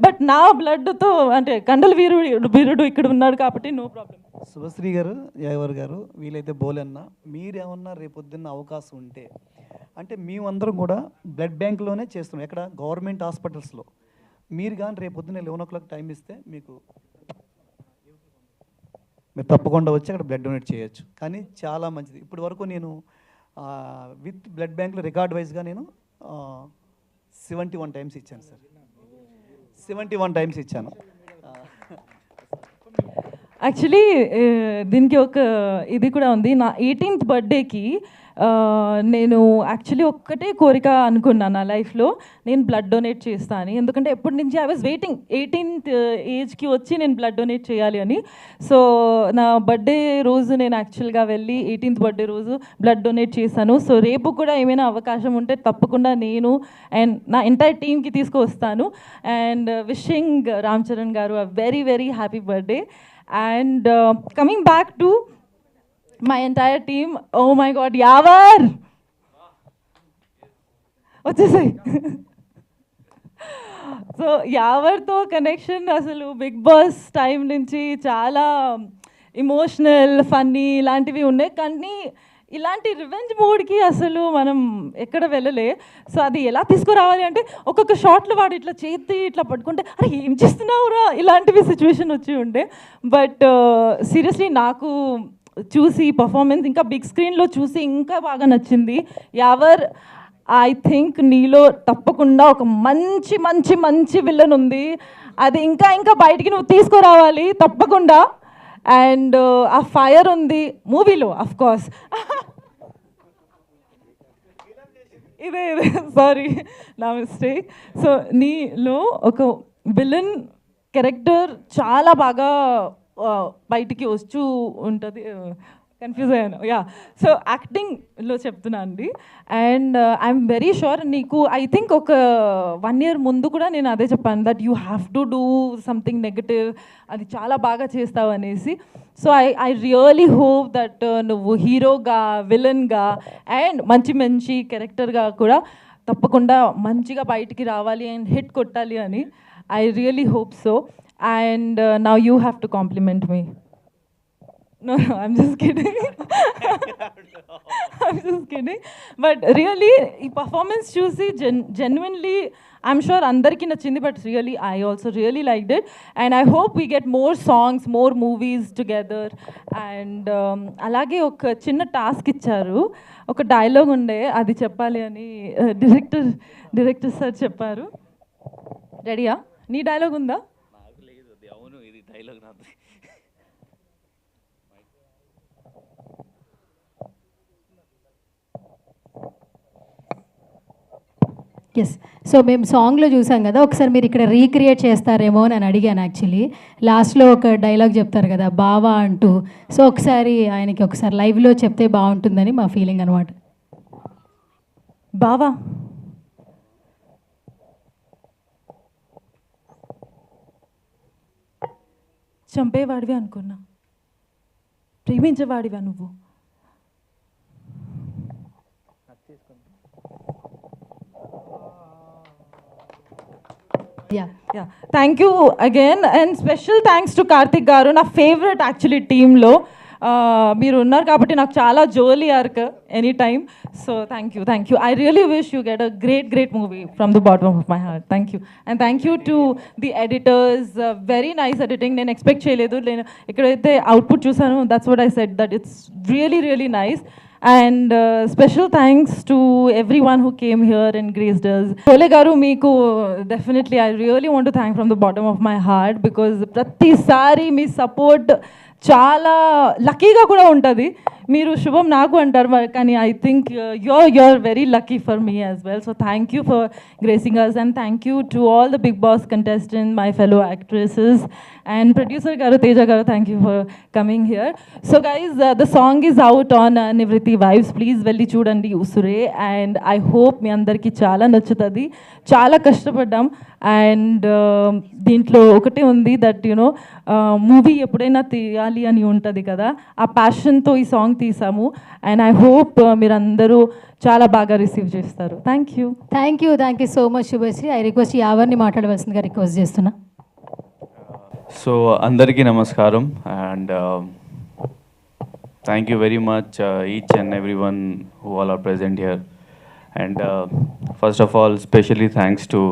బట్ నా బ్లడ్తో అంటే కండల వీరుడు ఇక్కడ ఉన్నాడు కాబట్టి నో ప్రాబ్లం. శుభశ్రీ గారు, యావర్ గారు, వీలైతే బోలన్నా మీరేమన్నా రేపొద్దున్న అవకాశం ఉంటే, అంటే మేమందరం కూడా బ్లడ్ బ్యాంక్లోనే చేస్తున్నాం, ఎక్కడ గవర్నమెంట్ హాస్పిటల్స్లో. మీరు కానీ రేపొద్దున్న 11 o'clock టైం ఇస్తే మీరు తప్పకుండా వచ్చి అక్కడ బ్లడ్ డొనేట్ చేయొచ్చు. కానీ చాలా మంచిది. ఇప్పటి వరకు నేను విత్ బ్లడ్ బ్యాంక్లో రికార్డ్ వైజ్గా నేను 71 times ఇచ్చాను సార్. 71 times ఇచ్చాను. యాక్చువల్లీ దీనికి ఒక ఇది కూడా ఉంది. నా 18th బర్త్డేకి నేను యాక్చువల్లీ ఒక్కటే కోరిక అనుకున్నాను నా లైఫ్లో, నేను బ్లడ్ డొనేట్ చేస్తాను. ఎందుకంటే ఎప్పటి నుంచి ఐ వాజ్ వెయిటింగ్ 18th ఏజ్కి వచ్చి నేను బ్లడ్ డొనేట్ చేయాలి అని. సో నా బర్త్డే రోజు నేను యాక్చువల్గా వెళ్ళి 18th బర్త్డే రోజు బ్లడ్ డొనేట్ చేశాను. సో రేపు కూడా ఏమైనా అవకాశం ఉంటే తప్పకుండా నేను అండ్ నా ఎంటైర్ టీమ్కి తీసుకువస్తాను. అండ్ విషింగ్ రామ్ చరణ్ గారు a very very happy birthday. And coming back to my entire team, oh my god, Yawar వచ్చేసాయి. సో యావర్తో కనెక్షన్ అసలు బిగ్ బాస్ టైం నుంచి చాలా ఇమోషనల్, ఫన్నీ ఇలాంటివి ఉన్నాయి. కానీ ఇలాంటి రివెంజ్ మూడ్కి అసలు మనం ఎక్కడ వెళ్ళలే. సో అది ఎలా తీసుకురావాలి అంటే ఒక్కొక్క షాట్లో వాడు ఇట్లా చేతి ఇట్లా పట్టుకుంటే అరే ఏం చేస్తున్నావురా ఇలాంటివి సిచ్యువేషన్ వచ్చి ఉండే. బట్ సీరియస్లీ నాకు చూసి పర్ఫార్మెన్స్ ఇంకా బిగ్ స్క్రీన్లో చూసి ఇంకా బాగా నచ్చింది. యావర్, ఐ థింక్ నీలో తప్పకుండా ఒక మంచి మంచి మంచి విలన్ ఉంది. అది ఇంకా ఇంకా బయటికి నువ్వు తీసుకురావాలి తప్పకుండా. అండ్ ఆ ఫైర్ ఉంది మూవీలో అఫ్ కోర్స్. ఇదే సారీ నా మిస్టేక్. సో నీలో ఒక విలన్ క్యారెక్టర్ చాలా బాగా బయటికి వస్తూ ఉంటుంది. కన్ఫ్యూజ్ అయ్యాను. యా, సో యాక్టింగ్లో చెప్తున్నా అండి. అండ్ ఐఎమ్ వెరీ షూర్ నీకు ఐ థింక్ ఒక 1 year ముందు కూడా నేను అదే చెప్పాను, that you have to do something negative, అది చాలా బాగా చేస్తావు అనేసి. So I really hope that నువ్వు హీరోగా, విలన్గా అండ్ మంచి మంచి క్యారెక్టర్గా కూడా తప్పకుండా మంచిగా బయటికి రావాలి అండ్ హిట్ కొట్టాలి అని I really hope so. And now you have to compliment me. No, I'm just kidding. I'm just kidding. But really, ఈ పర్ఫార్మెన్స్ చూసి genuinely I'm sure అందరికీ నచ్చింది. But really, I also really liked it. And I hope we get more songs, more movies together. And అలాగే ఒక చిన్న task ఇచ్చారు, ఒక dialogue ఉండే, అది చెప్పాలి అని డైరెక్టర్ సార్ చెప్పారు. రెడీయా? నీ డైలాగ్ ఉందా? అవును, ఇది డైలాగ్ నాది. ఎస్. సో మేము సాంగ్లో చూసాం కదా, ఒకసారి మీరు ఇక్కడ రీక్రియేట్ చేస్తారేమో అని అడిగాను యాక్చువల్లీ. లాస్ట్లో ఒక డైలాగ్ చెప్తారు కదా బావా అంటూ, సో ఒకసారి ఆయనకి ఒకసారి లైవ్లో చెప్తే బాగుంటుందని మా ఫీలింగ్ అనమాట. బావా, చంపేవాడివి అనుకున్నా, ప్రేమించేవాడివా నువ్వు? Thank you again. And special thanks to Karthik గారు, నా ఫేవరెట్ యాక్చువల్లీ టీంలో మీరు ఉన్నారు కాబట్టి నాకు చాలా జోలీ ఆర్క్ any time. So thank you. I really wish you get a great movie from the bottom of my heart. Thank you. And thank you to the editors, very nice editing. నేను expect చేయలేదు, నేను ఎక్కడైతే output చూసాను that's what I said, that it's really nice. And special thanks to everyone who came here and graced us. Sole garu, meeku definitely I really want to thank from the bottom of my heart, because pratisari me support చాలా లక్కీగా కూడా ఉంటుంది. మీరు శుభం నాకు అంటారు మరి, కానీ I think you're very lucky for me as well. So thank you for gracing us and thank you to all the Bigg Boss contestant, my fellow actresses and producer garu Teja garu, thank you for coming here. So guys the song is out on నివృత్తి vibes, please వెళ్ళి చూడండి Usure. And I hope మీ అందరికీ చాలా నచ్చుతుంది. చాలా కష్టపడ్డాం and దీంట్లో ఒకటే ఉంది దట్ యునో మూవీ ఎప్పుడైనా తీయాలి అని ఉంటుంది కదా, ఆ ప్యాషన్తో ఈ సాంగ్ తీసాము. అండ్ ఐ హోప్ మీరందరూ చాలా బాగా రిసీవ్ చేస్తారు. Thank you. Thank you so much Shubhashri. I request యావర్ని మాట్లాడవలసిందిగా రిక్వెస్ట్ చేస్తున్నా. సో అందరికీ నమస్కారం and thank you very much each and every one who all are present here. And first of all specially thanks to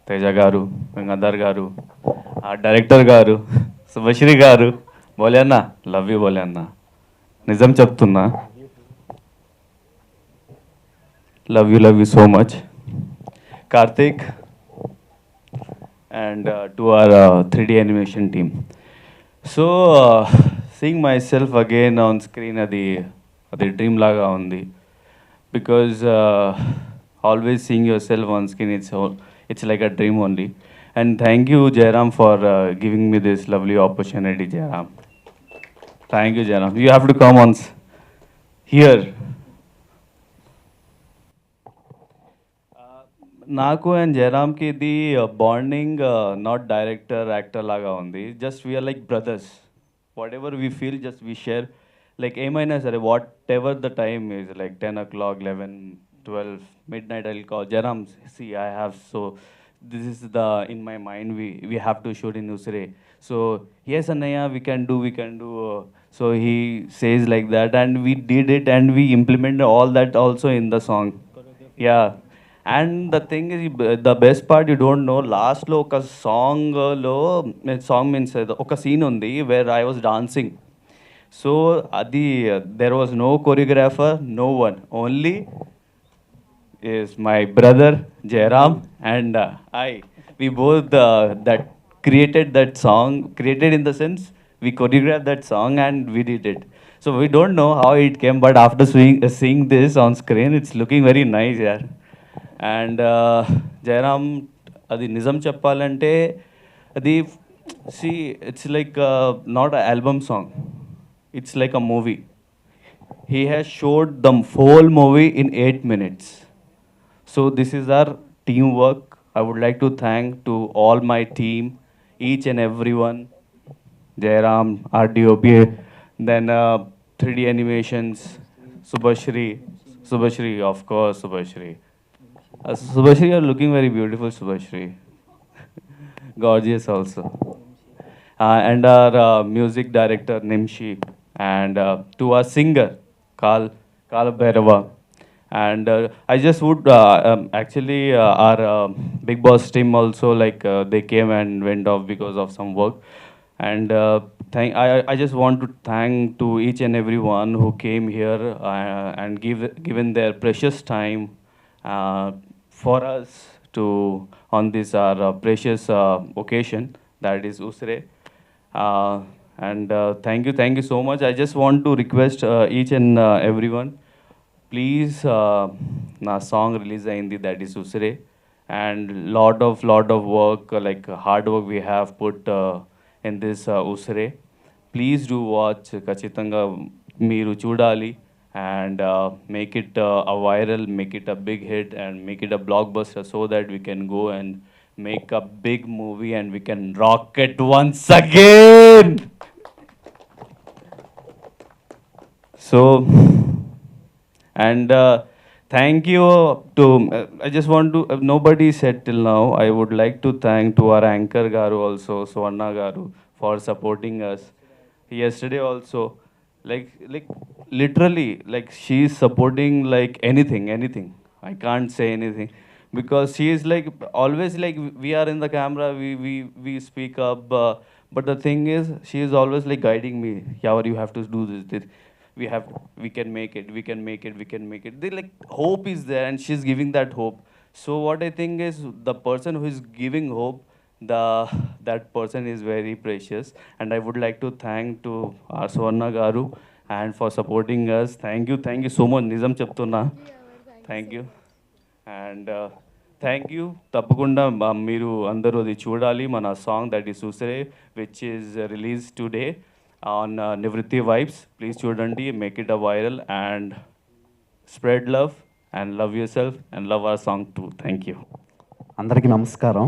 Teja garu, Gangadhar గారు, director గారు, శుభశ్రీ గారు. బోలే అన్న, love you Bhole అన్న, నిజం చెప్తున్నా, love you so much. Karthik and to our 3D animation team. So seeing myself again on screen adi dream laga undi, because always seeing yourself on screen, it's like a dream only. And thank you Jairam for giving me this lovely opportunity. Jairam, thank you Jairam, you have to come on here. నాకు and జయరామ్కి ఇది bonding not director actor లాగా ఉంది. Just we're like brothers. Whatever we feel just we share. Like ఏమైనా సరే whatever the time is like 10 o'clock, 11, 12, midnight, I'll call Jairam, see I have, so this is the in my mind, we have to shoot in Usre. So yes Annaya, we can do. So he says like that and we did it and we implemented all that also in the song. Yeah. And the thing is, the best part you don't know, last lo oka song means oka scene undi where I was dancing. So adi there was no choreographer, no one, only is my brother Jairam and I. We both that created that song, created in the sense we choreographed that song and we did it. So we don't know how it came, but after seeing this on screen, it's looking very nice, yeah. And Jairam, అది నిజం చెప్పాలంటే అది see it's like not a album song, it's like a movie. He has showed the whole movie in 8 minutes. So this is our team work. I would like to thank to all my team, each and every one. Jairam, RDOP, then 3D animations, Subhashri, of course, Subhashri. Subhashri, you're looking very beautiful, Subhashri. Gorgeous also. And our music director, Nimshi, and to our singer, Kala Bhairava. And I just would, actually, our Big Boss team also, like, they came and went off because of some work. And I just want to thank to each and every one who came here and given their precious time for us to on this our precious occasion, that is Usre. And thank you so much. I just want to request each and everyone, please, na song release ayindi, that is Usre, and lot of work, like hard work we have put in this Usre. Please do watch, ఖచ్చితంగా మీరు చూడాలి. And make it a viral, make it a big hit, and make it a blockbuster, so that we can go and make a big movie and we can rock it once again. So, and thank you to, I just want to, nobody said till now, I would like to thank to our anchor Garu also, Swarna Garu, for supporting us. Yesterday also, like literally, like she's supporting like anything. I can't say anything because she is like always, like we are in the camera, we speak up, but the thing is, she is always like guiding me. Yavar, you have to do this. We can make it. They like hope is there, and she's giving that hope. So what I think is, the person who is giving hope, that person is very precious. And I would like to thank to our Swarna Garu and for supporting us. Thank you so much. Nizam చెప్తున్నా. Thank you. And thank you. తప్పకుండా మీరు అందరూ అది చూడాలి మన song that is Usire which is release today on నివృత్తి vibes. Please చూడండి, make it a viral and spread love and love yourself and love our song too. Thank you. అందరికీ నమస్కారం.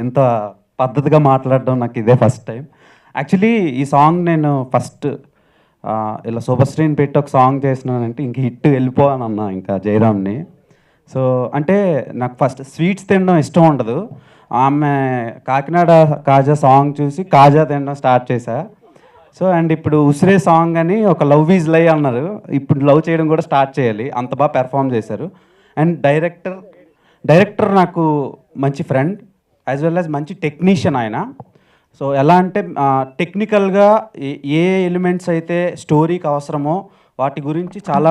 ఎంత పద్ధతిగా మాట్లాడడం నాకు ఇదే ఫస్ట్ టైం. యాక్చువల్లీ ఈ సాంగ్ నేను ఫస్ట్ ఇలా శుభశ్రీని పెట్టి ఒక సాంగ్ చేసినానంటే ఇంక హిట్ వెళ్ళిపోవానన్నా ఇంకా జయరామ్ని. సో అంటే నాకు ఫస్ట్ స్వీట్స్ తినడం ఇష్టం ఉండదు. ఆమె కాకినాడ కాజా సాంగ్ చూసి కాజా తినడం స్టార్ట్ చేశా. సో అండ్ ఇప్పుడు ఉసిరే సాంగ్ అని ఒక లవ్ ఈజ్ లై అన్నారు, ఇప్పుడు లవ్ చేయడం కూడా స్టార్ట్ చేయాలి, అంత బాగా పెర్ఫామ్ చేశారు. అండ్ డైరెక్టర్ నాకు మంచి ఫ్రెండ్ యాజ్ వెల్ యాజ్ మంచి టెక్నీషియన్ ఆయన. సో ఎలా అంటే టెక్నికల్గా ఏ ఎలిమెంట్స్ అయితే స్టోరీకి అవసరమో వాటి గురించి చాలా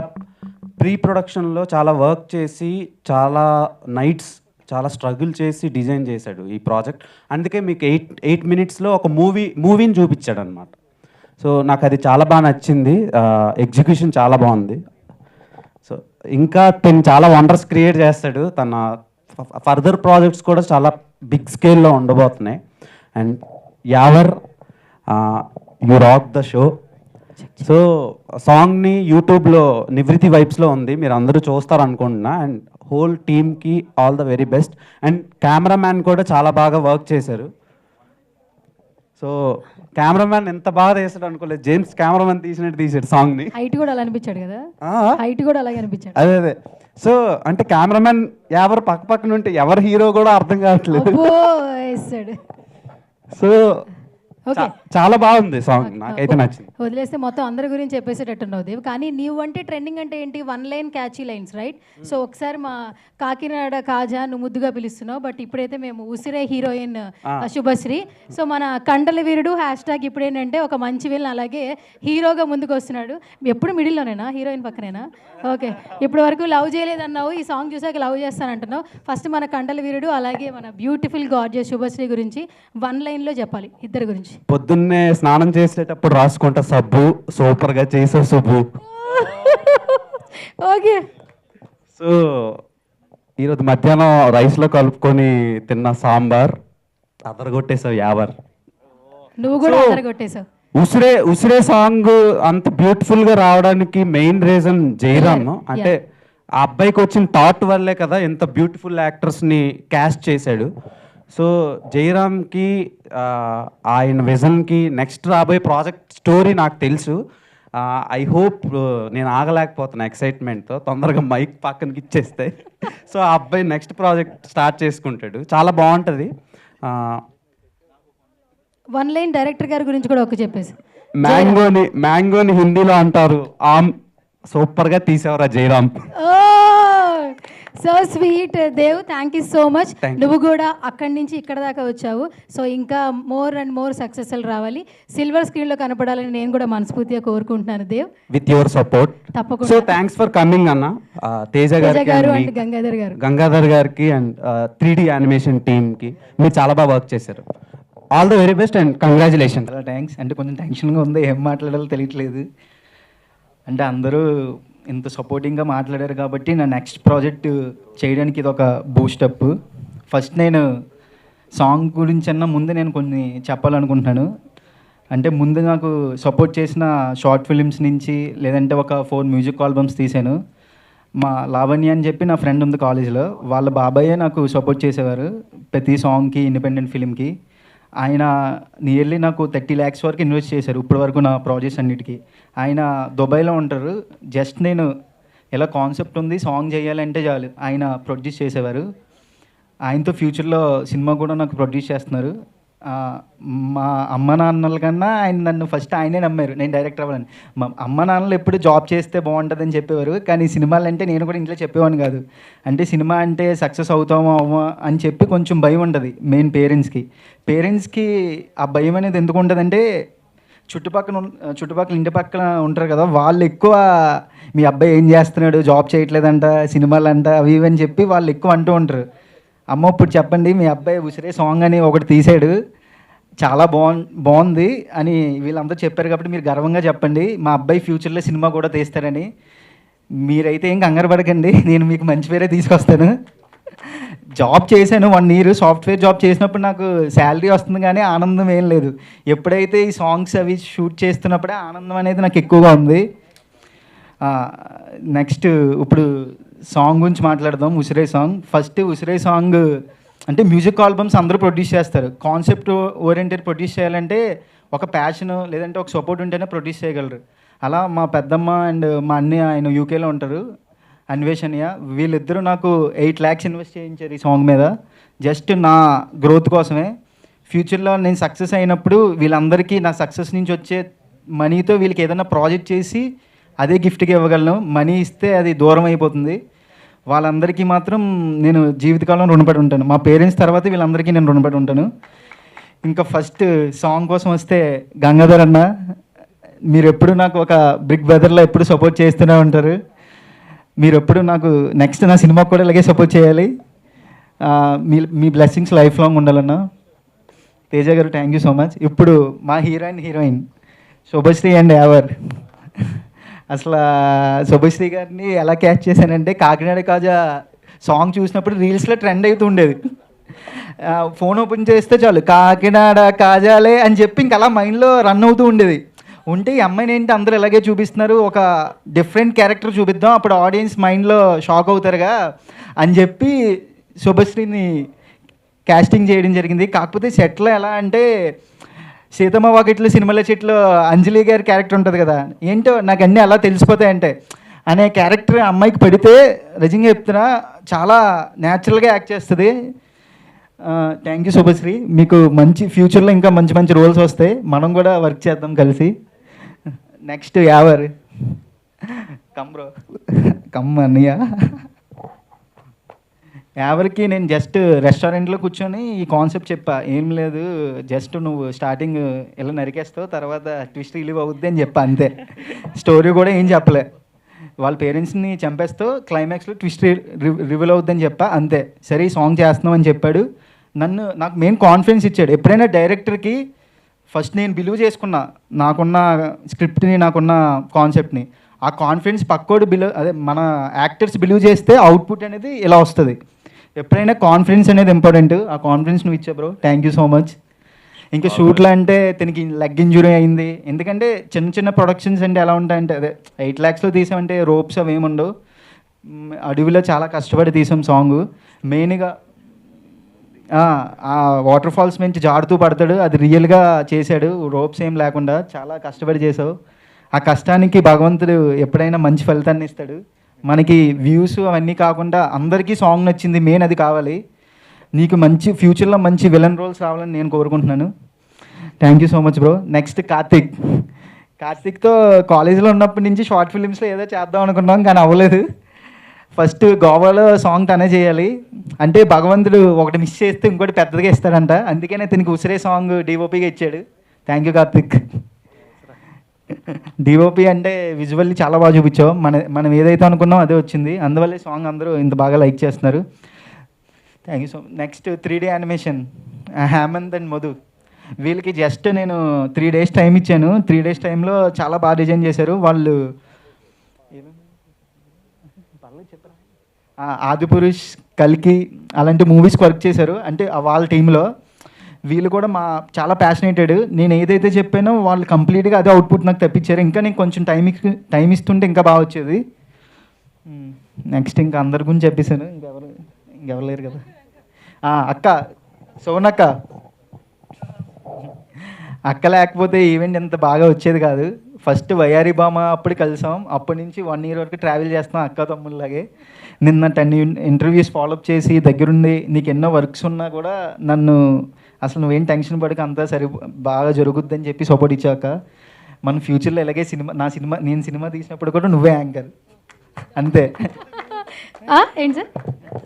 ప్రీ ప్రొడక్షన్లో చాలా వర్క్ చేసి చాలా నైట్స్ చాలా స్ట్రగుల్ చేసి డిజైన్ చేశాడు ఈ ప్రాజెక్ట్. అందుకే మీకు 8 మినిట్స్లో ఒక మూవీని చూపించాడు అనమాట. సో నాకు అది చాలా బాగా నచ్చింది. ఎగ్జిక్యూషన్ చాలా బాగుంది. సో ఇంకా తను చాలా వండర్స్ క్రియేట్ చేస్తాడు. తన ఫర్దర్ ప్రాజెక్ట్స్ కూడా చాలా బిగ్ స్కేల్లో ఉండబోతున్నాయి. And Yawar you rock the show. So సాంగ్ని యూట్యూబ్లో నివృత్తి వైబ్స్లో ఉంది, మీరు అందరూ చూస్తారు అనుకుంటున్నా. అండ్ హోల్ టీమ్కి all the very best. And cameraman కూడా చాలా బాగా వర్క్ చేశారు. సో కెమెరామ్యాన్ ఎంత బాగా తీసాడు అనుకోలేదు, జేమ్స్ కెమెరామ్యాన్ తీసాడు సాంగ్ని. హైట్ కూడా అలా అనిపించాడు కదా, హైట్ కూడా అలాగే అనిపించాడు. అదే సో అంటే కెమెరామ్యాన్ ఎవరు పక్కన ఉంటే ఎవరు హీరో కూడా అర్థం కావట్లేదు. సో చాలా బాగుంది సాంగ్, నాకైతే నచ్చింది. వదిలేస్తే మొత్తం అందరి గురించి చెప్పేసేటట్టున్నావు దేవ్. కానీ నీవు అంటే ట్రెండింగ్ అంటే ఏంటి, 1 line catchy lines, right? So ఒకసారి మా కాకినాడ కాజా నువ్వు ముద్దుగా పిలుస్తున్నావు, బట్ ఇప్పుడైతే మేము ఉసిరే హీరోయిన్ శుభశ్రీ. సో మన కండల వీరుడు #, ఇప్పుడు ఏంటంటే ఒక మంచి వీళ్ళని అలాగే హీరోగా ముందుకు వస్తున్నాడు. ఎప్పుడు మిడిల్లోనేనా, హీరోయిన్ పక్కనేనా? ఓకే, ఇప్పటి వరకు లవ్ చేయలేదన్నావు, ఈ సాంగ్ చూసాక లవ్ చేస్తానంటున్నావు. ఫస్ట్ మన కండల వీరుడు అలాగే మన బ్యూటిఫుల్ గార్జియస్ శుభశ్రీ గురించి 1 లైన్లో చెప్పాలి, ఇద్దరి గురించి. పొద్దున్నే స్నానం చేసేటప్పుడు రాసుకుంటా సబ్బు, సూపర్గా చేసావు సుబ్బు. ఓకే. సో ఈరోజు మధ్యాహ్నం రైస్లో కలుపుకొని తిన్న సాంబార్ అదరగొట్టేసావు యావర్. నువ్వు కూడా అదరగొట్టేసావు. ఉసిరే సాంగ్ అంత బ్యూటిఫుల్గా రావడానికి మెయిన్ రీజన్ జయరామ్. అంటే ఆ అబ్బాయికి వచ్చిన థాట్ వల్లే కదా ఎంత బ్యూటిఫుల్ యాక్టర్స్ని క్యాస్ట్ చేశాడు. సో జయరామ్కి ఆయన విజన్కి నెక్స్ట్ రాబోయే ప్రాజెక్ట్ స్టోరీ నాకు తెలుసు. ఐ హోప్ నేను ఆగలేకపోతున్నా ఎక్సైట్మెంట్తో, తొందరగా మైక్ పక్కనకి ఇచ్చేస్తే సో ఆ అబ్బాయి నెక్స్ట్ ప్రాజెక్ట్ స్టార్ట్ చేసుకుంటాడు, చాలా బాగుంటుంది. 1 లైన్ డైరెక్టర్ గారి గురించి కూడా ఒక చెప్పేసి. మ్యాంగోని హిందీలో అంటారు ఆమ్, సూపర్గా తీసేవరా Jayaram. So sweet Dev, thank you so much. నువ్వు కూడా అక్కడి నుంచి ఇక్కడ దాకా వచ్చావు. సో ఇంకా మోర్ అండ్ మోర్ సక్సెస్ఫుల్ రావాలి, సిల్వర్ స్క్రీన్లో కనపడాలని నేను కూడా మనస్ఫూర్తిగా కోరుకుంటున్నాను దేవ్, విత్ యువర్ సపోర్ట్. తప్పకుండా. సో థ్యాంక్స్ ఫర్ కమింగ్ అన్న, తేజ గారు అండ్ గంగాధర్ గారికి అండ్ 3D యానిమేషన్ టీమ్కి మీరు చాలా బాగా వర్క్ చేశారు. All the very best and congratulation. చాలా థ్యాంక్స్. అంటే కొంచెం టెన్షన్గా ఉంది, ఏం మాట్లాడాలో తెలియట్లేదు. అంటే అందరూ ఇంత సపోర్టింగ్గా మాట్లాడారు కాబట్టి నా నెక్స్ట్ ప్రాజెక్ట్ చేయడానికి ఇది ఒక బూస్టప్. ఫస్ట్ నేను సాంగ్ గురించి ముందు నేను కొన్ని చెప్పాలనుకుంటున్నాను. అంటే ముందు నాకు సపోర్ట్ చేసిన షార్ట్ ఫిలిమ్స్ నుంచి లేదంటే ఒక 4 మ్యూజిక్ ఆల్బమ్స్ తీశాను. మా లావణ్య అని చెప్పి నా ఫ్రెండ్ ఉంది కాలేజీలో, వాళ్ళ బాబాయే నాకు సపోర్ట్ చేసేవారు ప్రతి సాంగ్కి, ఇండిపెండెంట్ ఫిలింకి. ఆయన నియర్లీ నాకు 30 lakhs వరకు ఇన్వెస్ట్ చేశారు ఇప్పటి వరకు నా ప్రాజెక్ట్స్ అన్నిటికీ. ఆయన దుబాయ్లో ఉంటారు. జస్ట్ నేను ఎలా కాన్సెప్ట్ ఉంది, సాంగ్ చేయాలంటే చాలు ఆయన ప్రొడ్యూస్ చేసేవారు. ఆయనతో ఫ్యూచర్లో సినిమా కూడా నాకు ప్రొడ్యూస్ చేస్తున్నారు. మా అమ్మ నాన్నల కన్నా ఆయన నన్ను ఫస్ట్ ఆయనే నమ్మారు నేను డైరెక్టర్ అవ్వాలని. మా అమ్మ నాన్నలు ఎప్పుడు జాబ్ చేస్తే బాగుంటుందని చెప్పేవారు, కానీ సినిమాలు అంటే నేను కూడా ఇంట్లో చెప్పేవాడిని కాదు. అంటే సినిమా అంటే సక్సెస్ అవుతామో అవ్వమా అని చెప్పి కొంచెం భయం ఉంటుంది మెయిన్ పేరెంట్స్కి. ఆ భయం అనేది ఎందుకు ఉంటుందంటే చుట్టుపక్కల ఇంటి పక్కన ఉంటారు కదా, వాళ్ళు ఎక్కువ మీ అబ్బాయి ఏం చేస్తున్నాడు, జాబ్ చేయట్లేదంట, సినిమాలు అంట, అవి ఇవి అని చెప్పి వాళ్ళు ఎక్కువ అంటూ ఉంటారు. అమ్మ ఇప్పుడు చెప్పండి, మీ అబ్బాయి ఉసిరే సాంగ్ అని ఒకటి తీసాడు, చాలా బాగుంది అని వీళ్ళందరూ చెప్పారు కాబట్టి మీరు గర్వంగా చెప్పండి మా అబ్బాయి ఫ్యూచర్లో సినిమా కూడా తీస్తారని. మీరైతే ఏం కంగారు పడకండి, నేను మీకు మంచి పేరే తీసుకొస్తాను. జాబ్ చేశాను 1 year, సాఫ్ట్వేర్ జాబ్ చేసినప్పుడు నాకు శాలరీ వస్తుంది కానీ ఆనందం ఏం లేదు. ఎప్పుడైతే ఈ సాంగ్స్ అవి షూట్ చేస్తున్నప్పుడే ఆనందం అనేది నాకు ఎక్కువగా ఉంది. నెక్స్ట్ ఇప్పుడు సాంగ్ గురించి మాట్లాడదాం. ఉసిరే సాంగ్. ఫస్ట్ ఉసిరే సాంగ్ అంటే మ్యూజిక్ ఆల్బమ్స్ అందరూ ప్రొడ్యూస్ చేస్తారు. కాన్సెప్ట్ ఓరియంటెడ్ ప్రొడ్యూస్ చేయాలంటే ఒక ప్యాషన్ లేదంటే ఒక సపోర్ట్ ఉంటేనే ప్రొడ్యూస్ చేయగలరు. అలా మా పెద్దమ్మ అండ్ మా అన్నయ్య ఆయన యూకేలో ఉంటారు, అన్వేషణ్య, వీళ్ళిద్దరూ నాకు 8 lakhs ఇన్వెస్ట్ చేయించారు ఈ సాంగ్ మీద, జస్ట్ నా గ్రోత్ కోసమే. ఫ్యూచర్లో నేను సక్సెస్ అయినప్పుడు వీళ్ళందరికీ నా సక్సెస్ నుంచి వచ్చే మనీతో వీళ్ళకి ఏదైనా ప్రాజెక్ట్ చేసి అదే గిఫ్ట్గా ఇవ్వగలను. మనీ ఇస్తే అది దూరం అయిపోతుంది. వాళ్ళందరికీ మాత్రం నేను జీవితకాలం రుణపడి ఉంటాను. మా పేరెంట్స్ తర్వాత వీళ్ళందరికీ నేను రుణపడి ఉంటాను. ఇంకా ఫస్ట్ సాంగ్ కోసం వస్తే గంగాధర్ అన్న, మీరు ఎప్పుడు నాకు ఒక బిగ్ బ్రదర్లో ఎప్పుడు సపోర్ట్ చేస్తూనే ఉంటారు. మీరు ఎప్పుడు నాకు నెక్స్ట్ నా సినిమాకి కూడా ఇలాగే సపోర్ట్ చేయాలి. మీ బ్లెస్సింగ్స్ లైఫ్ లాంగ్ ఉండాలన్నా. Teja garu thank you so much. ఇప్పుడు మా హీరోయిన్ శుభశ్రీ అండ్ యావర్. అసలు శుభశ్రీ గారిని ఎలా క్యాచ్ చేశానంటే కాకినాడ కాజా సాంగ్ చూసినప్పుడు రీల్స్లో ట్రెండ్ అవుతూ ఉండేది. ఫోన్ ఓపెన్ చేస్తే చాలు కాకినాడ కాజాలే అని చెప్పి ఇంక అలా మైండ్లో రన్ అవుతూ ఉండేది. ఉంటే ఈ అమ్మాయిని ఏంటి అందరూ ఇలాగే చూపిస్తున్నారు, ఒక డిఫరెంట్ క్యారెక్టర్ చూపిద్దాం, అప్పుడు ఆడియన్స్ మైండ్లో షాక్ అవుతారుగా అని చెప్పి శుభశ్రీని కాస్టింగ్ చేయడం జరిగింది. కాకపోతే సెట్లో ఎలా అంటే సీతమ్మ వాకిట్లో సినిమాల చెట్లు అంజలి గారి క్యారెక్టర్ ఉంటుంది కదా, ఏంటో నాకు అన్నీ అలా తెలిసిపోతాయంటే అనే క్యారెక్టర్ అమ్మాయికి పడితే నిజంగా చెప్తున్నా చాలా న్యాచురల్గా యాక్ట్ చేస్తుంది. Thank you Subhashree. మీకు మంచి ఫ్యూచర్లో ఇంకా మంచి మంచి రోల్స్ వస్తాయి, మనం కూడా వర్క్ చేద్దాం కలిసి. నెక్స్ట్ యావర్ బ్రో అన్నయ్య. యావరికి నేను జస్ట్ రెస్టారెంట్లో కూర్చొని ఈ కాన్సెప్ట్ చెప్పా, ఏం లేదు జస్ట్ నువ్వు స్టార్టింగ్ ఇలా నరికేస్తావు తర్వాత ట్విస్ట్ రిలీవ్ అవుద్ది అని చెప్పా, అంతే. స్టోరీ కూడా ఏం చెప్పలే. వాళ్ళ పేరెంట్స్ని చంపేస్తూ క్లైమాక్స్లో ట్విస్ట్ రివీల్ అవుద్దని చెప్పా, అంతే. సరే ఈ సాంగ్ చేస్తున్నాం అని చెప్పాడు. నాకు మెయిన్ కాన్ఫిడెన్స్ ఇచ్చాడు. ఎప్పుడైనా డైరెక్టర్కి ఫస్ట్ నేను బిలీవ్ చేసుకున్నా నాకున్న స్క్రిప్ట్ని, నాకున్న కాన్సెప్ట్ని. ఆ కాన్ఫిడెన్స్ పక్కోడు మన యాక్టర్స్ బిలీవ్ చేస్తే అవుట్పుట్ అనేది ఇలా వస్తుంది. ఎప్పుడైనా కాన్ఫిడెన్స్ అనేది ఇంపార్టెంట్. ఆ కాన్ఫిడెన్స్ నువ్వు ఇచ్చా bro, thank you so much. ఇంకా షూట్లో అంటే తనకి లెగ్ ఇంజురీ అయింది. ఎందుకంటే చిన్న చిన్న ప్రొడక్షన్స్ అంటే ఎలా ఉంటాయంటే అదే 8 lakhsలో తీసామంటే రోప్స్ అవి ఏమి ఉండవు. అడవిలో చాలా కష్టపడి తీసాం సాంగ్. మెయిన్గా ఆ వాటర్ ఫాల్స్ నుంచి జారుతూ పడతాడు, అది రియల్గా చేశాడు, రోప్స్ ఏం లేకుండా చాలా కష్టపడి చేసావు. ఆ కష్టానికి భగవంతుడు ఎప్పుడైనా మంచి ఫలితాన్ని ఇస్తాడు. మనకి వ్యూస్ అవన్నీ కాకుండా అందరికీ సాంగ్ నచ్చింది, మెయిన్ అది కావాలి. నీకు మంచి ఫ్యూచర్లో మంచి విలన్ రోల్స్ రావాలని నేను కోరుకుంటున్నాను. Thank you so much bro. Next కార్తిక్తో కాలేజీలో ఉన్నప్పటి నుంచి షార్ట్ ఫిలిమ్స్లో ఏదో చేద్దాం అనుకున్నాం కానీ అవ్వలేదు. ఫస్ట్ గోవాలో సాంగ్ తనే చేయాలి అంటే భగవంతుడు ఒకటి మిస్ చేస్తే ఇంకోటి పెద్దదిగా ఇస్తాడంట, అందుకనే తనకి ఉసిరే సాంగ్ డిఓపిగా ఇచ్చాడు. Thank you Karthik. డిఓపి అంటే విజువల్లీ చాలా బాగా చూపించావు. మనం ఏదైతే అనుకున్నాం అదే వచ్చింది, అందువల్లే సాంగ్ అందరూ ఇంత బాగా లైక్ చేస్తున్నారు. Thank you so much. Next 3D animation Hemanth and Madhu. వీళ్ళకి జస్ట్ నేను 3 days టైం ఇచ్చాను. 3 days టైంలో చాలా బాగా డిజైన్ చేశారు వాళ్ళు. ఆదిపురుష్, కల్కి అలాంటి మూవీస్కి వర్క్ చేశారు అంటే వాళ్ళ టీంలో. వీళ్ళు కూడా చాలా ప్యాషనేటెడ్. నేను ఏదైతే చెప్పానో వాళ్ళు కంప్లీట్గా అదే అవుట్పుట్ నాకు తెప్పించారు. ఇంకా నేను కొంచెం టైం ఇస్తుంటే ఇంకా బాగా వచ్చేది. నెక్స్ట్ ఇంకా అందరి గురించి చెప్పేశాను, ఇంకెవరు లేరు కదా. అక్క సోనక్క, అక్క లేకపోతే ఈవెంట్ ఎంత బాగా వచ్చేది కాదు. ఫస్ట్ వయారి బామ అప్పుడు కలిసాం, అప్పటి నుంచి 1 year వరకు ట్రావెల్ చేస్తాం అక్క తమ్ముళ్ళలాగే. నిన్న 10 interviews ఫాలోఅప్ చేసి దగ్గరుండి నీకు ఎన్నో వర్క్స్ ఉన్నా కూడా నన్ను అసలు నువ్వేం టెన్షన్ పడక అంతా బాగా జరుగుద్దని చెప్పి సపోర్ట్ ఇచ్చాక మన ఫ్యూచర్లో ఇలాగే నేను సినిమా తీసినప్పుడు కూడా నువ్వే యాంకర్, అంతే. ఏంటి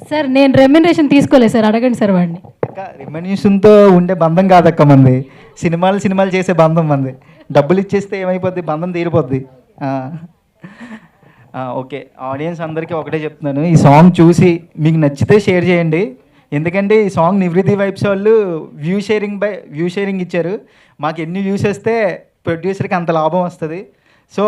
సార్ నేను రెమ్యునరేషన్ తీసుకోలేదు సార్, అడగండి సార్ వాడిని. అక్క రెమ్యునరేషన్తో ఉండే బంధం కాదక్క మంది, సినిమాలు చేసే బంధం మంది. డబ్బులు ఇచ్చేస్తే ఏమైపోద్ది, బంధం తీరిపోద్ది. ఓకే, ఆడియన్స్ అందరికీ ఒకటే చెప్తున్నాను, ఈ సాంగ్ చూసి మీకు నచ్చితే షేర్ చేయండి, ఎందుకంటే ఈ సాంగ్ నివృత్తి వైబ్స్ వాళ్ళు వ్యూ షేరింగ్ ఇచ్చారు. మాకు ఎన్ని వ్యూస్ వస్తే ప్రొడ్యూసర్కి అంత లాభం వస్తుంది. సో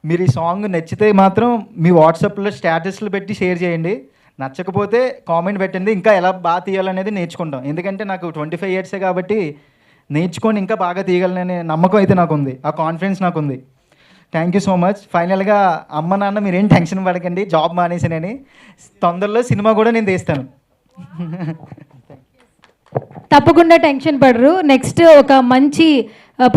మీరు ఈ సాంగ్ నచ్చితే మాత్రం మీ వాట్సాప్లో స్టేటస్లు పెట్టి షేర్ చేయండి. నచ్చకపోతే కామెంట్ పెట్టండి. ఇంకా ఎలా బాగా తీయాలనేది నేర్చుకుంటాం. ఎందుకంటే నాకు 25 years కాబట్టి నేర్చుకొని ఇంకా బాగా తీయగలననే నమ్మకం అయితే నాకు ఉంది, ఆ కాన్ఫిడెన్స్ నాకు ఉంది. Thank you so much. ఫైనల్గా అమ్మ నాన్న మీరేం టెన్షన్ పడకండి, జాబ్ మానేసానని. తొందరలో సినిమా కూడా నేను తీస్తాను. తప్పకుండా టెన్షన్ పడరు. నెక్స్ట్ ఒక మంచి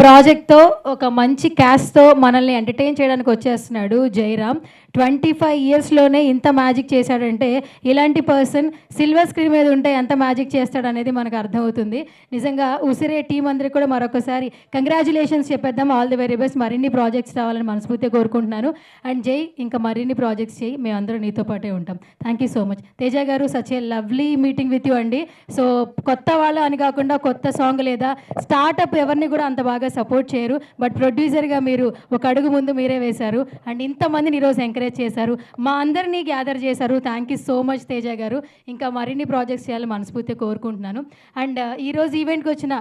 ప్రాజెక్ట్తో, ఒక మంచి క్యాస్ట్తో మనల్ని ఎంటర్టైన్ చేయడానికి వచ్చేస్తున్నాడు జయరామ్. 25 yearsలోనే ఇంత మ్యాజిక్ చేశాడంటే ఇలాంటి పర్సన్ సిల్వర్ స్క్రీన్ మీద ఉంటే ఎంత మ్యాజిక్ చేస్తాడనేది మనకు అర్థమవుతుంది. నిజంగా ఉసిరే టీం అందరికి కూడా మరొకసారి కంగ్రాచులేషన్స్ చెప్పేద్దాం. All the very best. మరిన్ని ప్రాజెక్ట్స్ రావాలని మనస్ఫూర్తిగా కోరుకుంటున్నాను. అండ్ జై, ఇంకా మరిన్ని ప్రాజెక్ట్స్ చేయి, మేమందరం నీతో పాటే ఉంటాం. Thank you so much. Teja garu, such a lovely meeting with you అండి. సో కొత్త వాళ్ళు అని కాకుండా కొత్త సాంగ్ లేదా స్టార్టప్ ఎవరిని కూడా అంత బాగా సపోర్ట్ చేయరు, బట్ ప్రొడ్యూసర్గా మీరు ఒక అడుగు ముందు మీరే వేశారు. అండ్ ఇంతమందిని ఈరోజు ఎంకరేజ్ చేశారు, మా అందరినీ గ్యాదర్ చేశారు. Thank you so much Teja గారు. ఇంకా మరిన్ని ప్రాజెక్ట్స్ చేయాలని మనస్ఫూర్తిగా కోరుకుంటున్నాను. అండ్ ఈరోజు ఈవెంట్కి వచ్చిన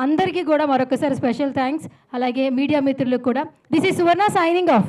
అందరికీ కూడా మరొకసారి స్పెషల్ థ్యాంక్స్. అలాగే మీడియా మిత్రులకు కూడా. This is Suvarna signing off.